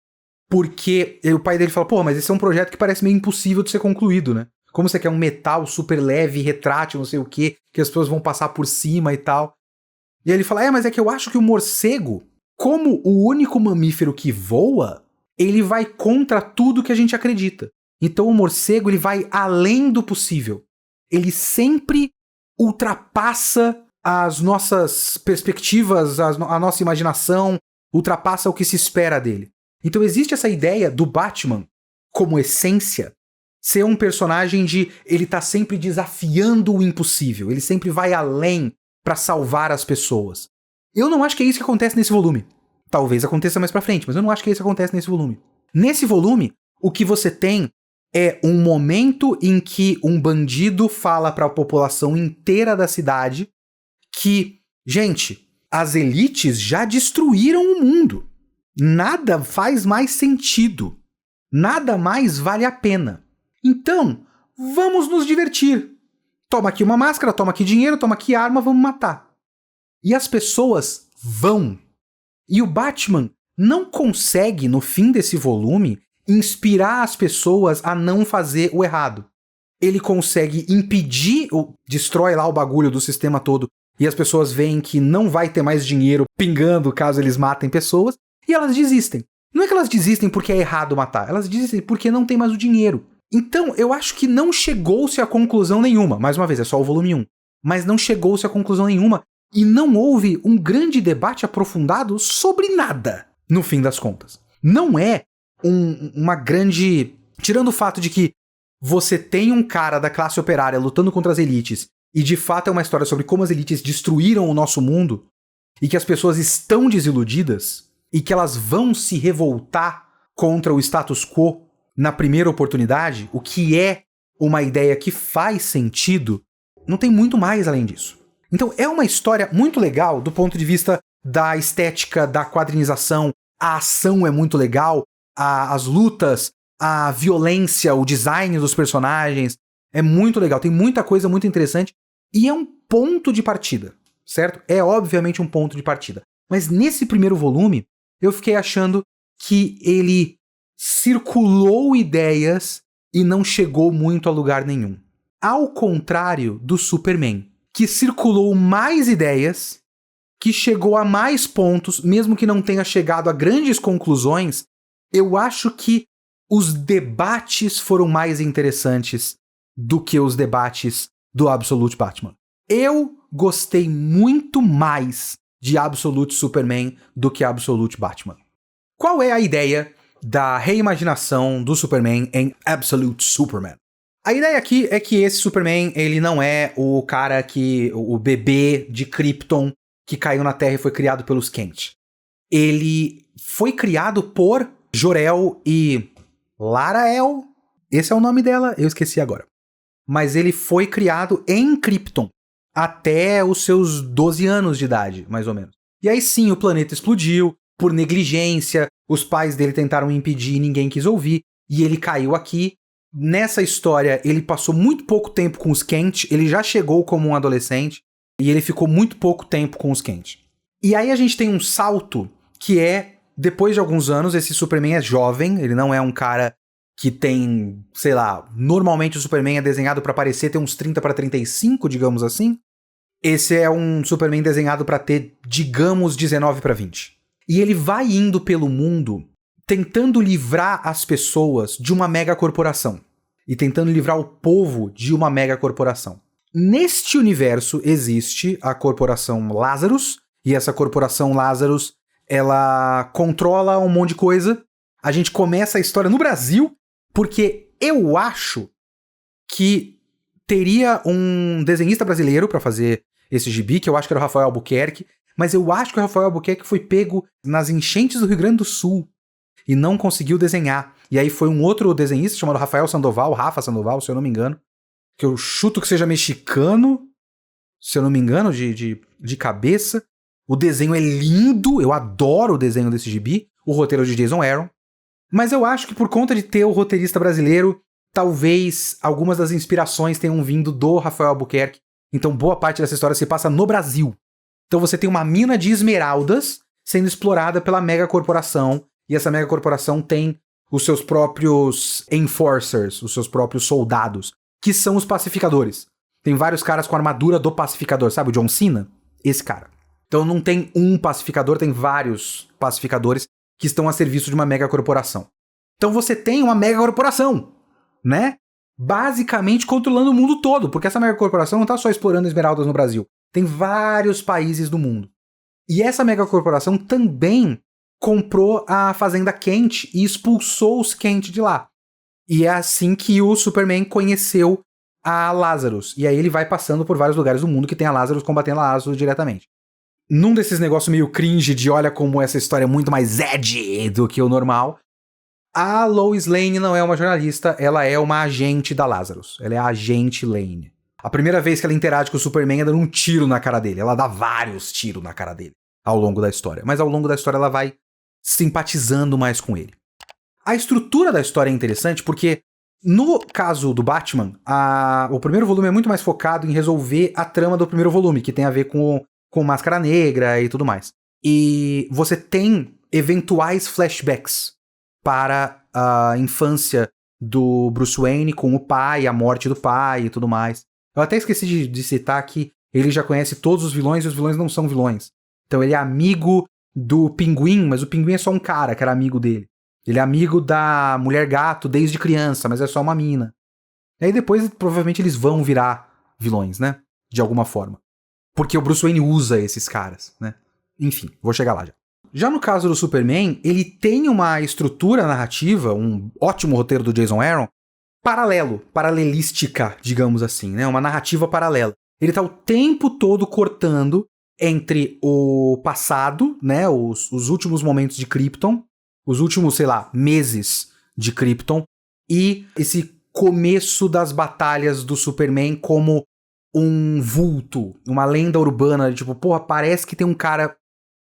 porque o pai dele fala: pô, mas esse é um projeto que parece meio impossível de ser concluído, né? Como você quer um metal super leve, retrátil, não sei o quê, que as pessoas vão passar por cima e tal. E aí ele fala: mas é que eu acho que o morcego, como o único mamífero que voa, ele vai contra tudo que a gente acredita. Então o morcego, ele vai além do possível. Ele sempre ultrapassa as nossas perspectivas, a nossa imaginação, ultrapassa o que se espera dele. Então existe essa ideia do Batman, como essência, ser um personagem de ele tá sempre desafiando o impossível, ele sempre vai além pra salvar as pessoas. Eu não acho que é isso que acontece nesse volume. Talvez aconteça mais pra frente, mas eu não acho que é isso que acontece nesse volume. Nesse volume, o que você tem é um momento em que um bandido fala pra população inteira da cidade que, gente, as elites já destruíram o mundo. Nada faz mais sentido. Nada mais vale a pena. Então, vamos nos divertir. Toma aqui uma máscara, toma aqui dinheiro, toma aqui arma, vamos matar. E as pessoas vão. E o Batman não consegue, no fim desse volume, inspirar as pessoas a não fazer o errado. Ele consegue impedir, ou destrói lá o bagulho do sistema todo, e as pessoas veem que não vai ter mais dinheiro pingando caso eles matem pessoas, e elas desistem. Não é que elas desistem porque é errado matar, elas desistem porque não tem mais o dinheiro. Então, eu acho que não chegou-se a conclusão nenhuma. Mais uma vez, é só o volume 1. Mas não chegou-se a conclusão nenhuma e não houve um grande debate aprofundado sobre nada, no fim das contas. Não é uma grande... Tirando o fato de que você tem um cara da classe operária lutando contra as elites e de fato é uma história sobre como as elites destruíram o nosso mundo e que as pessoas estão desiludidas e que elas vão se revoltar contra o status quo na primeira oportunidade, o que é uma ideia que faz sentido, não tem muito mais além disso. Então é uma história muito legal do ponto de vista da estética, da quadrinização, a ação é muito legal, as lutas, a violência, o design dos personagens é muito legal. Tem muita coisa muito interessante e é um ponto de partida, certo? É obviamente um ponto de partida. Mas nesse primeiro volume, eu fiquei achando que ele circulou ideias e não chegou muito a lugar nenhum. Ao contrário do Superman, que circulou mais ideias, que chegou a mais pontos, mesmo que não tenha chegado a grandes conclusões, eu acho que os debates foram mais interessantes do que os debates do Absolute Batman. Eu gostei muito mais de Absolute Superman do que Absolute Batman. Qual é a ideia da reimaginação do Superman em Absolute Superman? A ideia aqui é que esse Superman, ele não é o cara que... o bebê de Krypton que caiu na Terra e foi criado pelos Kent. Ele foi criado por Jor-El e Lara-El. Esse é o nome dela, eu esqueci agora. Mas ele foi criado em Krypton até os seus 12 anos de idade, mais ou menos. E aí sim, o planeta explodiu por negligência, os pais dele tentaram impedir e ninguém quis ouvir, e ele caiu aqui. Nessa história, ele passou muito pouco tempo com os Kent, ele já chegou como um adolescente, e ele ficou muito pouco tempo com os Kent. E aí a gente tem um salto que é, depois de alguns anos, esse Superman é jovem, ele não é um cara que tem, sei lá, normalmente o Superman é desenhado pra parecer ter uns 30 para 35, digamos assim. Esse é um Superman desenhado pra ter, digamos, 19 para 20. E ele vai indo pelo mundo tentando livrar as pessoas de uma megacorporação. E tentando livrar o povo de uma megacorporação. Neste universo existe a corporação Lazarus, e essa corporação Lazarus, ela controla um monte de coisa. A gente começa a história no Brasil, porque eu acho que teria um desenhista brasileiro pra fazer esse gibi, que eu acho que era o Rafael Albuquerque, mas eu acho que o Rafael Albuquerque foi pego nas enchentes do Rio Grande do Sul e não conseguiu desenhar. E aí foi um outro desenhista chamado Rafael Sandoval, Rafa Sandoval, se eu não me engano, que eu chuto que seja mexicano, se eu não me engano, de cabeça. O desenho é lindo, eu adoro o desenho desse gibi, o roteiro de Jason Aaron. Mas eu acho que por conta de ter o roteirista brasileiro, talvez algumas das inspirações tenham vindo do Rafael Albuquerque. Então boa parte dessa história se passa no Brasil. Então você tem uma mina de esmeraldas sendo explorada pela megacorporação, e essa megacorporação tem os seus próprios enforcers, os seus próprios soldados, que são os pacificadores. Tem vários caras com a armadura do pacificador, sabe o John Cena? Esse cara. Então não tem um pacificador, tem vários pacificadores que estão a serviço de uma megacorporação. Então você tem uma megacorporação, né? Basicamente controlando o mundo todo, porque essa megacorporação não está só explorando esmeraldas no Brasil. Tem vários países do mundo. E essa megacorporação também comprou a fazenda Kent e expulsou os Kent de lá. E é assim que o Superman conheceu a Lazarus. E aí ele vai passando por vários lugares do mundo que tem a Lazarus combatendo a Lazarus diretamente. Num desses negócios meio cringe de olha como essa história é muito mais edgy do que o normal, a Lois Lane não é uma jornalista, ela é uma agente da Lazarus. Ela é a agente Lane. A primeira vez que ela interage com o Superman é dando um tiro na cara dele. Ela dá vários tiros na cara dele ao longo da história. Mas ao longo da história ela vai simpatizando mais com ele. A estrutura da história é interessante porque, no caso do Batman, o primeiro volume é muito mais focado em resolver a trama do primeiro volume, que tem a ver com Máscara Negra e tudo mais. E você tem eventuais flashbacks para a infância do Bruce Wayne com o pai, a morte do pai e tudo mais. Eu até esqueci de citar que ele já conhece todos os vilões e os vilões não são vilões. Então ele é amigo do Pinguim, mas o Pinguim é só um cara que era amigo dele. Ele é amigo da Mulher Gato desde criança, mas é só uma mina. E aí depois, provavelmente, eles vão virar vilões, né? De alguma forma. Porque o Bruce Wayne usa esses caras, né? Enfim, vou chegar lá já. Já no caso do Superman, ele tem uma estrutura narrativa, um ótimo roteiro do Jason Aaron, paralelística, digamos assim, né? Uma narrativa paralela. Ele tá o tempo todo cortando entre o passado, né? Os últimos momentos de Krypton, os últimos, sei lá, meses de Krypton, e esse começo das batalhas do Superman como um vulto, uma lenda urbana, de tipo, porra, parece que tem um cara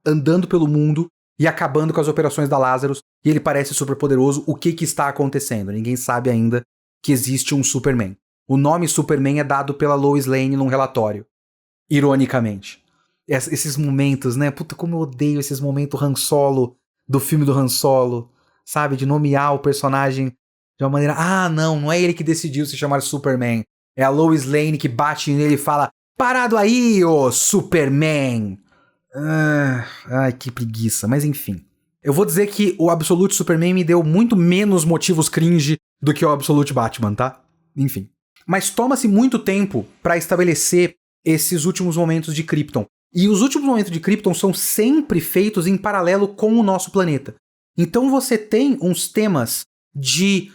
andando pelo mundo e acabando com as operações da Lazarus, e ele parece super poderoso. O que está acontecendo? Ninguém sabe ainda que existe um Superman. O nome Superman é dado pela Lois Lane num relatório, ironicamente. Esses momentos, né? Puta, como eu odeio esses momentos Han Solo, do filme do Han Solo, sabe? De nomear o personagem de uma maneira... Ah, não é ele que decidiu se chamar Superman. É a Lois Lane que bate nele e fala: parado aí, ô Superman! Ai, que preguiça. Mas enfim. Eu vou dizer que o Absolute Superman me deu muito menos motivos cringe do que o Absolute Batman, tá? Enfim. Mas toma-se muito tempo pra estabelecer esses últimos momentos de Krypton. E os últimos momentos de Krypton são sempre feitos em paralelo com o nosso planeta. Então você tem uns temas de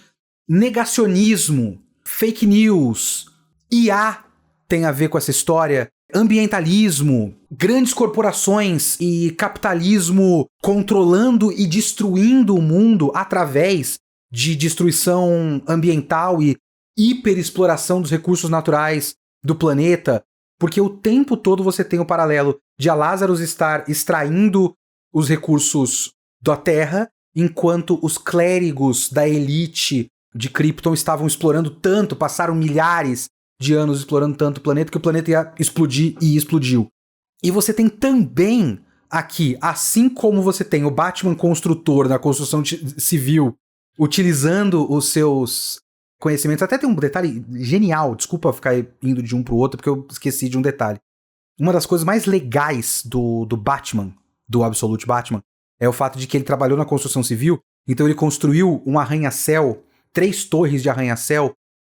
negacionismo, fake news, IA tem a ver com essa história, ambientalismo, grandes corporações e capitalismo controlando e destruindo o mundo através de destruição ambiental e hiperexploração dos recursos naturais do planeta, porque o tempo todo você tem o paralelo de a Lazarus estar extraindo os recursos da Terra, enquanto os clérigos da elite de Krypton estavam explorando tanto, passaram milhares de anos explorando tanto o planeta que o planeta ia explodir e explodiu. E você tem também aqui, assim como você tem o Batman construtor na construção civil, utilizando os seus conhecimentos. Até tem um detalhe genial, desculpa ficar indo de um pro outro, porque eu esqueci de um detalhe. Uma das coisas mais legais do Batman, do Absolute Batman, é o fato de que ele trabalhou na construção civil, então ele construiu um arranha-céu, 3 torres de arranha-céu,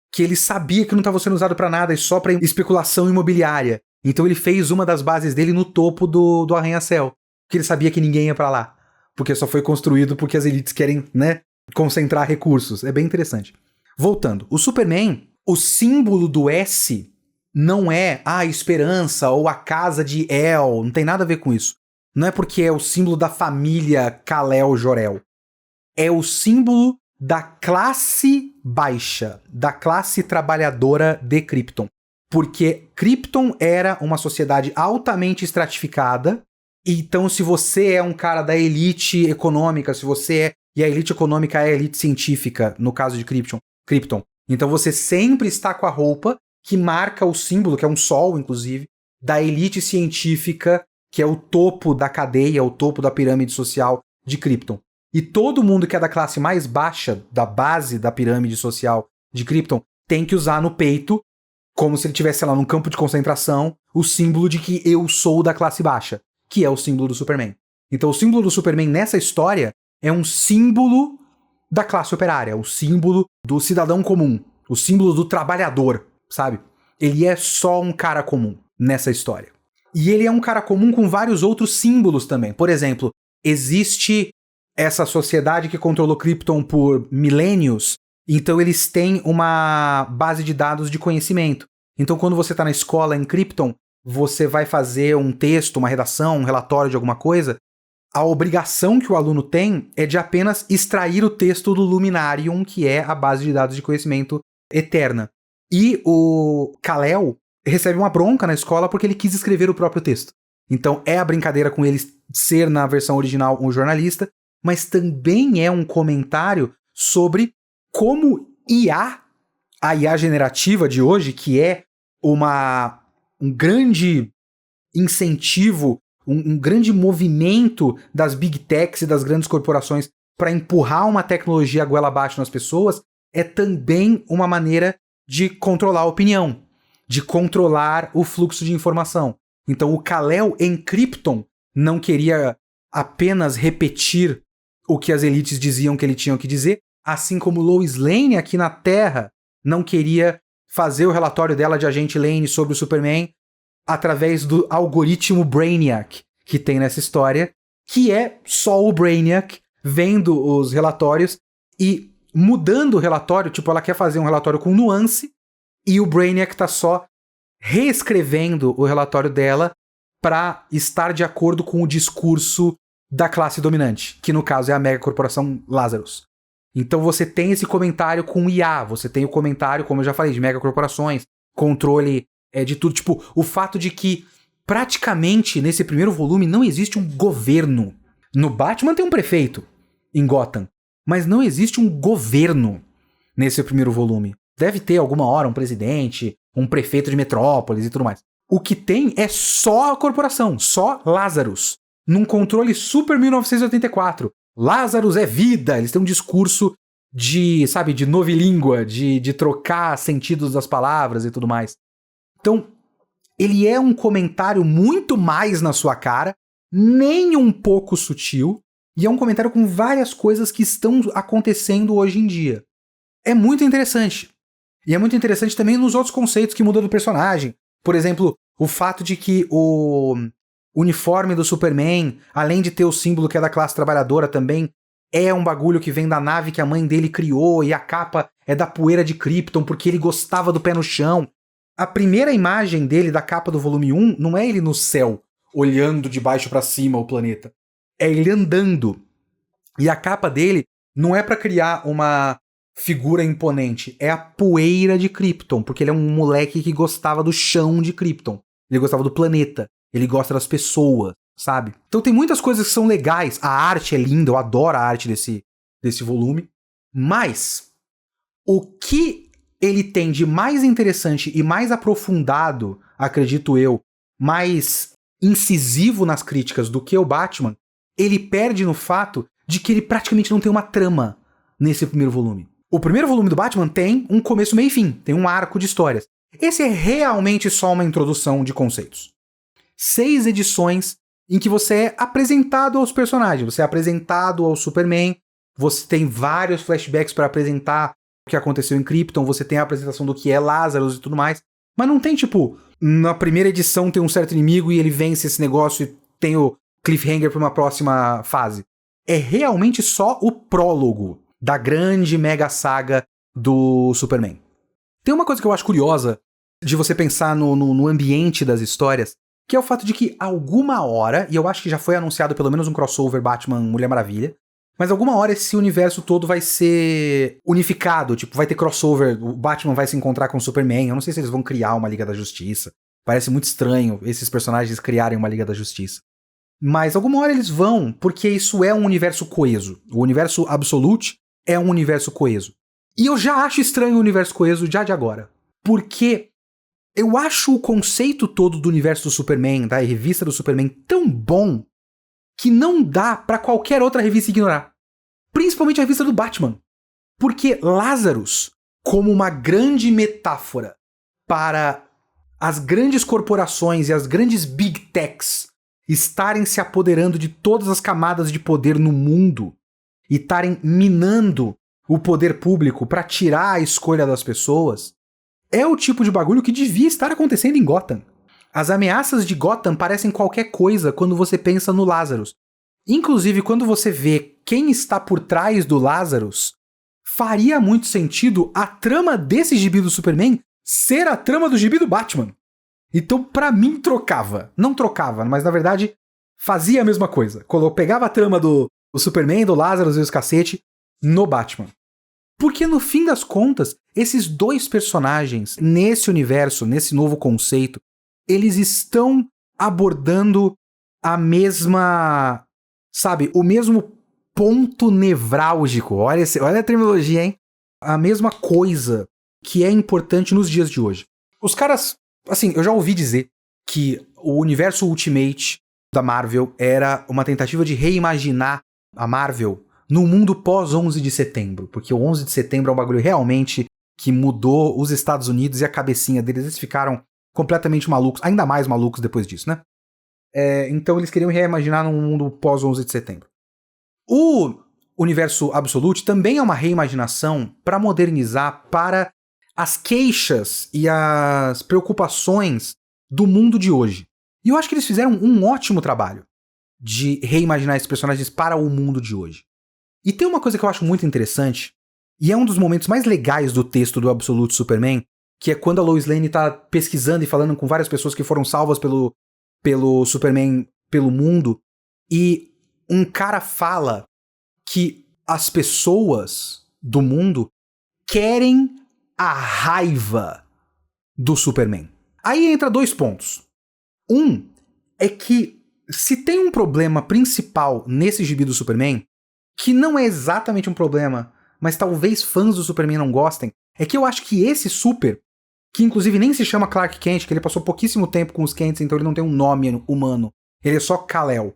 que ele sabia que não estava sendo usado para nada e só para especulação imobiliária. Então ele fez uma das bases dele no topo do arranha-céu, porque ele sabia que ninguém ia para lá, porque só foi construído porque as elites querem, né, concentrar recursos. É bem interessante. Voltando, o Superman, o símbolo do S não é a esperança ou a casa de El, não tem nada a ver com isso. Não é porque é o símbolo da família Kal-El-Jor-El. É o símbolo da classe baixa, da classe trabalhadora de Krypton. Porque Krypton era uma sociedade altamente estratificada, então se você é um cara da elite econômica, e a elite econômica é a elite científica, no caso de Krypton, então você sempre está com a roupa que marca o símbolo, que é um sol, inclusive, da elite científica, que é o topo da cadeia, o topo da pirâmide social de Krypton. E todo mundo que é da classe mais baixa, da base da pirâmide social de Krypton, tem que usar no peito, como se ele estivesse lá num campo de concentração, o símbolo de que eu sou da classe baixa, que é o símbolo do Superman. Então o símbolo do Superman nessa história é um símbolo da classe operária, o símbolo do cidadão comum, o símbolo do trabalhador, sabe? Ele é só um cara comum nessa história. E ele é um cara comum com vários outros símbolos também. Por exemplo, existe essa sociedade que controlou Krypton por milênios, então eles têm uma base de dados de conhecimento. Então quando você está na escola em Krypton, você vai fazer um texto, uma redação, um relatório de alguma coisa, a obrigação que o aluno tem é de apenas extrair o texto do Luminarium, que é a base de dados de conhecimento eterna. E o Kal-El recebe uma bronca na escola porque ele quis escrever o próprio texto. Então é a brincadeira com ele ser, na versão original, um jornalista, mas também é um comentário sobre como a IA generativa de hoje, que é um grande incentivo, um grande movimento das big techs e das grandes corporações para empurrar uma tecnologia goela abaixo nas pessoas, é também uma maneira de controlar a opinião, de controlar o fluxo de informação. Então o Kal-El em Krypton não queria apenas repetir o que as elites diziam que ele tinha que dizer, assim como Lois Lane aqui na Terra não queria fazer o relatório dela de Agente Lane sobre o Superman através do algoritmo Brainiac que tem nessa história, que é só o Brainiac vendo os relatórios e mudando o relatório, tipo, ela quer fazer um relatório com nuance e o Brainiac tá só reescrevendo o relatório dela para estar de acordo com o discurso da classe dominante, que no caso é a mega corporação Lazarus. Então você tem esse comentário com IA, você tem o comentário, como eu já falei, de mega corporações, controle de tudo. Tipo, o fato de que praticamente nesse primeiro volume não existe um governo. No Batman tem um prefeito em Gotham, mas não existe um governo nesse primeiro volume. Deve ter alguma hora um presidente, um prefeito de metrópolis e tudo mais. O que tem é só a corporação, só Lazarus, num controle super 1984. Lazarus é vida, eles têm um discurso de, sabe, de novilíngua, de trocar sentidos das palavras e tudo mais. Então, ele é um comentário muito mais na sua cara, nem um pouco sutil, e é um comentário com várias coisas que estão acontecendo hoje em dia. É muito interessante. E é muito interessante também nos outros conceitos que mudam do personagem. Por exemplo, o fato de que o uniforme do Superman, além de ter o símbolo que é da classe trabalhadora também, é um bagulho que vem da nave que a mãe dele criou, e a capa é da poeira de Krypton, porque ele gostava do pé no chão. A primeira imagem dele da capa do volume 1 não é ele no céu, olhando de baixo pra cima o planeta. É ele andando. E a capa dele não é pra criar uma figura imponente, é a poeira de Krypton, porque ele é um moleque que gostava do chão de Krypton. Ele gostava do planeta, ele gosta das pessoas, sabe? Então tem muitas coisas que são legais, a arte é linda, eu adoro a arte desse volume, mas o que ele tem de mais interessante e mais aprofundado, acredito eu, mais incisivo nas críticas do que o Batman, ele perde no fato de que ele praticamente não tem uma trama nesse primeiro volume. O primeiro volume do Batman tem um começo, meio e fim, tem um arco de histórias. Esse é realmente só uma introdução de conceitos. 6 edições em que você é apresentado aos personagens, você é apresentado ao Superman, você tem vários flashbacks para apresentar o que aconteceu em Krypton, você tem a apresentação do que é Lazarus e tudo mais, mas não tem tipo, na primeira edição tem um certo inimigo e ele vence esse negócio e tem o cliffhanger para uma próxima fase. É realmente só o prólogo da grande mega saga do Superman. Tem uma coisa que eu acho curiosa de você pensar no ambiente das histórias, que é o fato de que alguma hora, e eu acho que já foi anunciado pelo menos um crossover Batman-Mulher Maravilha, mas alguma hora esse universo todo vai ser unificado, tipo, vai ter crossover, o Batman vai se encontrar com o Superman, eu não sei se eles vão criar uma Liga da Justiça, parece muito estranho esses personagens criarem uma Liga da Justiça. Mas alguma hora eles vão, porque isso é um universo coeso. O universo Absolute é um universo coeso. E eu já acho estranho o universo coeso já de agora. Porque eu acho o conceito todo do universo do Superman, da revista do Superman, tão bom que não dá pra qualquer outra revista ignorar. Principalmente a revista do Batman. Porque Lazarus, como uma grande metáfora para as grandes corporações e as grandes big techs estarem se apoderando de todas as camadas de poder no mundo e estarem minando o poder público para tirar a escolha das pessoas, é o tipo de bagulho que devia estar acontecendo em Gotham. As ameaças de Gotham parecem qualquer coisa quando você pensa no Lazarus. Inclusive, quando você vê quem está por trás do Lazarus, faria muito sentido a trama desse gibi do Superman ser a trama do gibi do Batman. Então, pra mim, trocava. Não trocava, mas na verdade fazia a mesma coisa. Pegava a trama do Superman, do Lazarus e os cacete no Batman. Porque no fim das contas, esses dois personagens, nesse universo, nesse novo conceito, eles estão abordando a mesma, sabe, o mesmo ponto nevrálgico. Olha a terminologia, hein? A mesma coisa que é importante nos dias de hoje. Os caras, assim, eu já ouvi dizer que o universo Ultimate da Marvel era uma tentativa de reimaginar a Marvel no mundo pós 11 de setembro, porque o 11 de setembro é um bagulho realmente que mudou os Estados Unidos e a cabecinha deles, eles ficaram completamente malucos, ainda mais malucos depois disso, né? Então eles queriam reimaginar num mundo pós 11 de setembro. O universo Absolute também é uma reimaginação para modernizar para as queixas e as preocupações do mundo de hoje. E eu acho que eles fizeram um ótimo trabalho de reimaginar esses personagens para o mundo de hoje. E tem uma coisa que eu acho muito interessante, e é um dos momentos mais legais do texto do Absolute Superman, que é quando a Lois Lane tá pesquisando e falando com várias pessoas que foram salvas pelo Superman, pelo mundo, e um cara fala que as pessoas do mundo querem a raiva do Superman. Aí entra 2 pontos. Um é que Se tem um problema principal nesse gibi do Superman, que não é exatamente um problema, mas talvez fãs do Superman não gostem, é que eu acho que esse Super, que inclusive nem se chama Clark Kent, que ele passou pouquíssimo tempo com os Kents, então ele não tem um nome humano, ele é só Kal-El.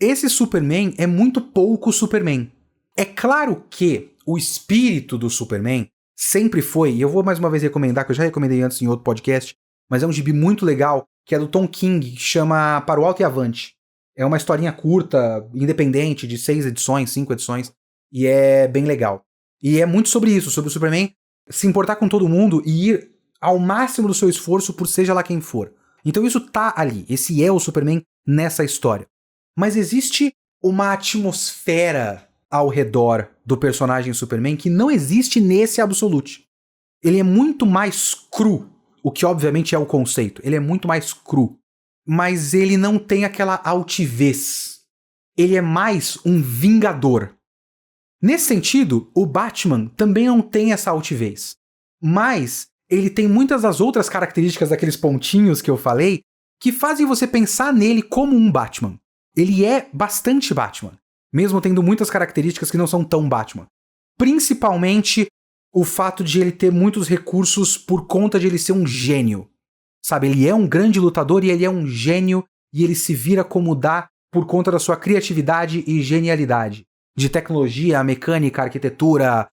Esse Superman é muito pouco Superman. É claro que o espírito do Superman sempre foi, e eu vou mais uma vez recomendar, que eu já recomendei antes em outro podcast, mas é um gibi muito legal, que é do Tom King, que chama Para o Alto e Avante. É uma historinha curta, independente, de 6 edições, 5 edições, e é bem legal. E é muito sobre isso, sobre o Superman se importar com todo mundo e ir ao máximo do seu esforço por seja lá quem for. Então isso tá ali, esse é o Superman nessa história. Mas existe uma atmosfera ao redor do personagem Superman que não existe nesse Absolute. Ele é muito mais cru, o que obviamente é o conceito. Ele é muito mais cru. Mas ele não tem aquela altivez. Ele é mais um vingador. Nesse sentido, o Batman também não tem essa altivez. Mas ele tem muitas das outras características daqueles pontinhos que eu falei que fazem você pensar nele como um Batman. Ele é bastante Batman, mesmo tendo muitas características que não são tão Batman. Principalmente o fato de ele ter muitos recursos por conta de ele ser um gênio. Sabe, ele é um grande lutador e ele é um gênio e ele se vira como dá por conta da sua criatividade e genialidade. De tecnologia, mecânica, arquitetura,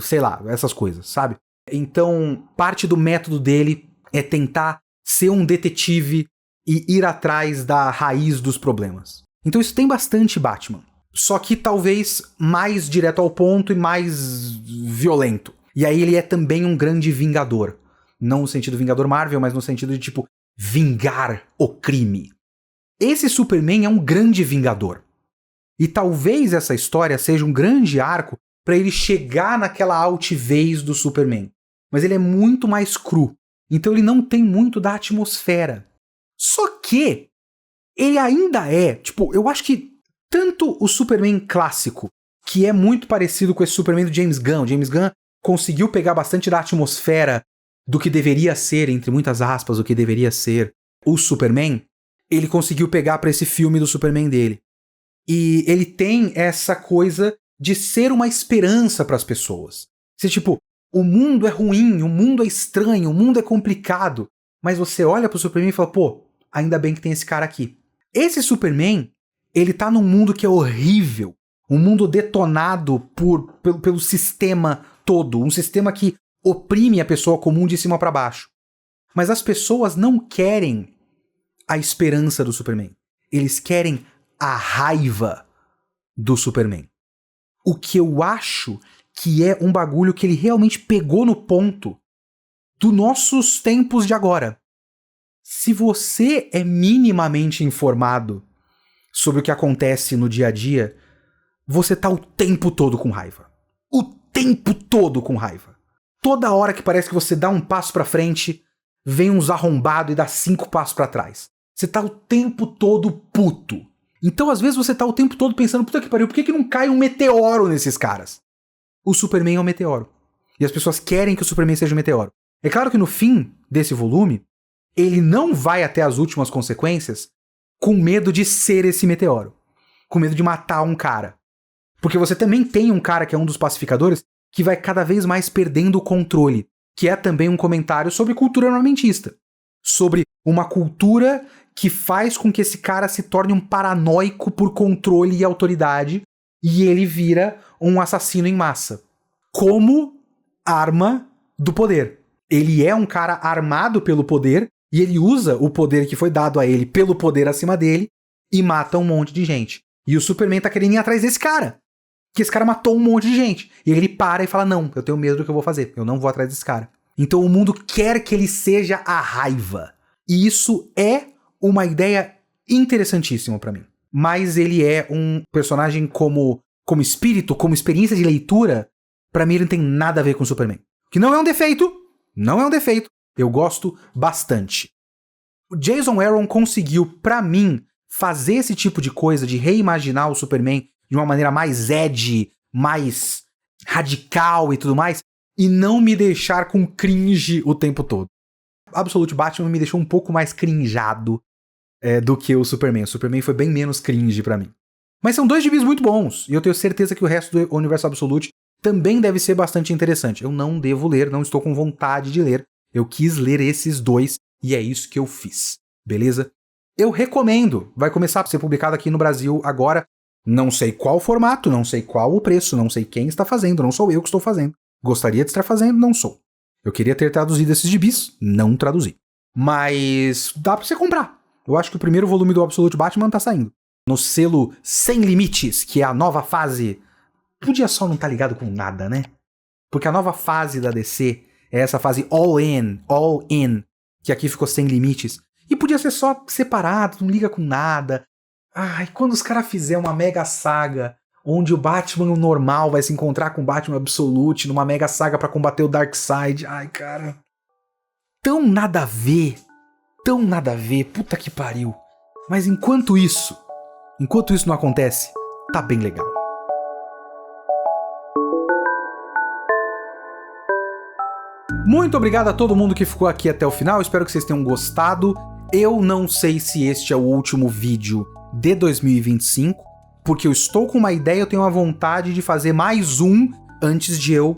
sei lá, essas coisas, sabe? Então, parte do método dele é tentar ser um detetive e ir atrás da raiz dos problemas. Então isso tem bastante Batman. Só que talvez mais direto ao ponto e mais violento. E aí ele é também um grande vingador. Não no sentido Vingador Marvel, mas no sentido de, tipo, vingar o crime. Esse Superman é um grande vingador. E talvez essa história seja um grande arco para ele chegar naquela altivez do Superman. Mas ele é muito mais cru. Então ele não tem muito da atmosfera. Só que ele ainda é, tipo, eu acho que tanto o Superman clássico, que é muito parecido com esse Superman do James Gunn. O James Gunn conseguiu pegar bastante da atmosfera do que deveria ser, entre muitas aspas, o que deveria ser o Superman. Ele conseguiu pegar pra esse filme do Superman dele. E ele tem essa coisa de ser uma esperança pras pessoas. Se tipo, o mundo é ruim, o mundo é estranho, o mundo é complicado, mas você olha pro Superman e fala, pô, ainda bem que tem esse cara aqui. Esse Superman, ele tá num mundo que é horrível, um mundo detonado pelo sistema todo, um sistema que oprime a pessoa comum de cima pra baixo. Mas as pessoas não querem a esperança do Superman. Eles querem a raiva do Superman. O que eu acho que é um bagulho que ele realmente pegou no ponto dos nossos tempos de agora. Se você é minimamente informado sobre o que acontece no dia a dia, você tá o tempo todo com raiva. O tempo todo com raiva. Toda hora que parece que você dá um passo pra frente, vem uns arrombados e dá 5 passos pra trás. Você tá o tempo todo puto. Então, às vezes, você tá o tempo todo pensando, puta que pariu, por que não cai um meteoro nesses caras? O Superman é um meteoro. E as pessoas querem que o Superman seja um meteoro. É claro que no fim desse volume, ele não vai até as últimas consequências com medo de ser esse meteoro. Com medo de matar um cara. Porque você também tem um cara que é um dos pacificadores que vai cada vez mais perdendo o controle. Que é também um comentário sobre cultura armamentista. Sobre uma cultura que faz com que esse cara se torne um paranoico por controle e autoridade e ele vira um assassino em massa. Como arma do poder. Ele é um cara armado pelo poder e ele usa o poder que foi dado a ele pelo poder acima dele e mata um monte de gente. E o Superman tá querendo ir atrás desse cara. Que esse cara matou um monte de gente. E ele para e fala, não, eu tenho medo do que eu vou fazer. Eu não vou atrás desse cara. Então o mundo quer que ele seja a raiva. E isso é uma ideia interessantíssima pra mim. Mas ele é um personagem como espírito, como experiência de leitura, pra mim ele não tem nada a ver com o Superman. Que não é um defeito. Não é um defeito. Eu gosto bastante. O Jason Aaron conseguiu, pra mim, fazer esse tipo de coisa, de reimaginar o Superman de uma maneira mais edgy, mais radical e tudo mais, e não me deixar com cringe o tempo todo. Absolute Batman me deixou um pouco mais crinjado. do que o Superman. O Superman foi bem menos cringe pra mim. Mas são 2 gibis muito bons, e eu tenho certeza que o resto do Universo Absolute também deve ser bastante interessante. Eu não devo ler, não estou com vontade de ler. Eu quis ler esses 2, e é isso que eu fiz. Beleza? Eu recomendo. Vai começar a ser publicado aqui no Brasil agora. Não sei qual formato, não sei qual o preço, não sei quem está fazendo, não sou eu que estou fazendo. Gostaria de estar fazendo, não sou. Eu queria ter traduzido esses gibis, não traduzi. Mas dá pra você comprar. Eu acho que o primeiro volume do Absolute Batman tá saindo. No selo Sem Limites, que é a nova fase. Podia só não estar ligado com nada, né? Porque a nova fase da DC é essa fase all in, que aqui ficou Sem Limites. E podia ser só separado, não liga com nada. Ai, quando os caras fizerem uma mega saga, onde o Batman normal vai se encontrar com o Batman Absolute numa mega saga pra combater o Darkseid. Ai, cara. Tão nada a ver, puta que pariu. Mas enquanto isso não acontece, tá bem legal. Muito obrigado a todo mundo que ficou aqui até o final, espero que vocês tenham gostado. Eu não sei se este é o último vídeo de 2025, porque eu estou com uma ideia, eu tenho uma vontade de fazer mais um antes de eu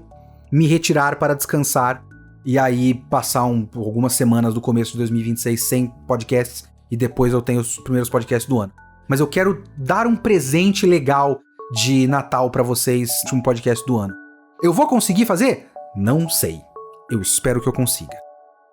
me retirar para descansar e aí passar algumas semanas do começo de 2026 sem podcasts e depois eu tenho os primeiros podcasts do ano. Mas eu quero dar um presente legal de Natal para vocês, de um podcast do ano. Eu vou conseguir fazer? Não sei. Eu espero que eu consiga.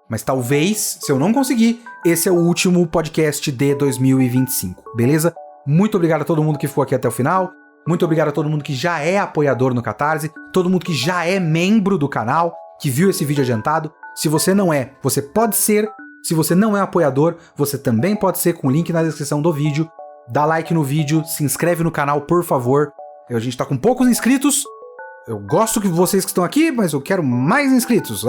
Mas talvez, se eu não conseguir, esse é o último podcast de 2025, beleza? Muito obrigado a todo mundo que ficou aqui até o final. Muito obrigado a todo mundo que já é apoiador no Catarse. Todo mundo que já é membro do canal, que viu esse vídeo adiantado. Se você não é, você pode ser. Se você não é apoiador, você também pode ser, com o link na descrição do vídeo. Dá like no vídeo, se inscreve no canal, por favor. A gente tá com poucos inscritos. Eu gosto de vocês que estão aqui, mas eu quero mais inscritos.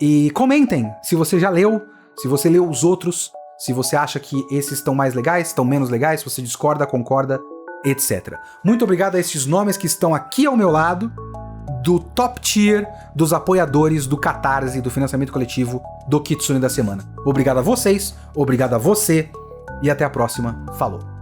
E comentem se você já leu, se você leu os outros, se você acha que esses estão mais legais, estão menos legais, se você discorda, concorda, etc. Muito obrigado a esses nomes que estão aqui ao meu lado, do top tier dos apoiadores do Catarse, do financiamento coletivo do Kitsune da semana. Obrigado a vocês, obrigado a você, e até a próxima. Falou!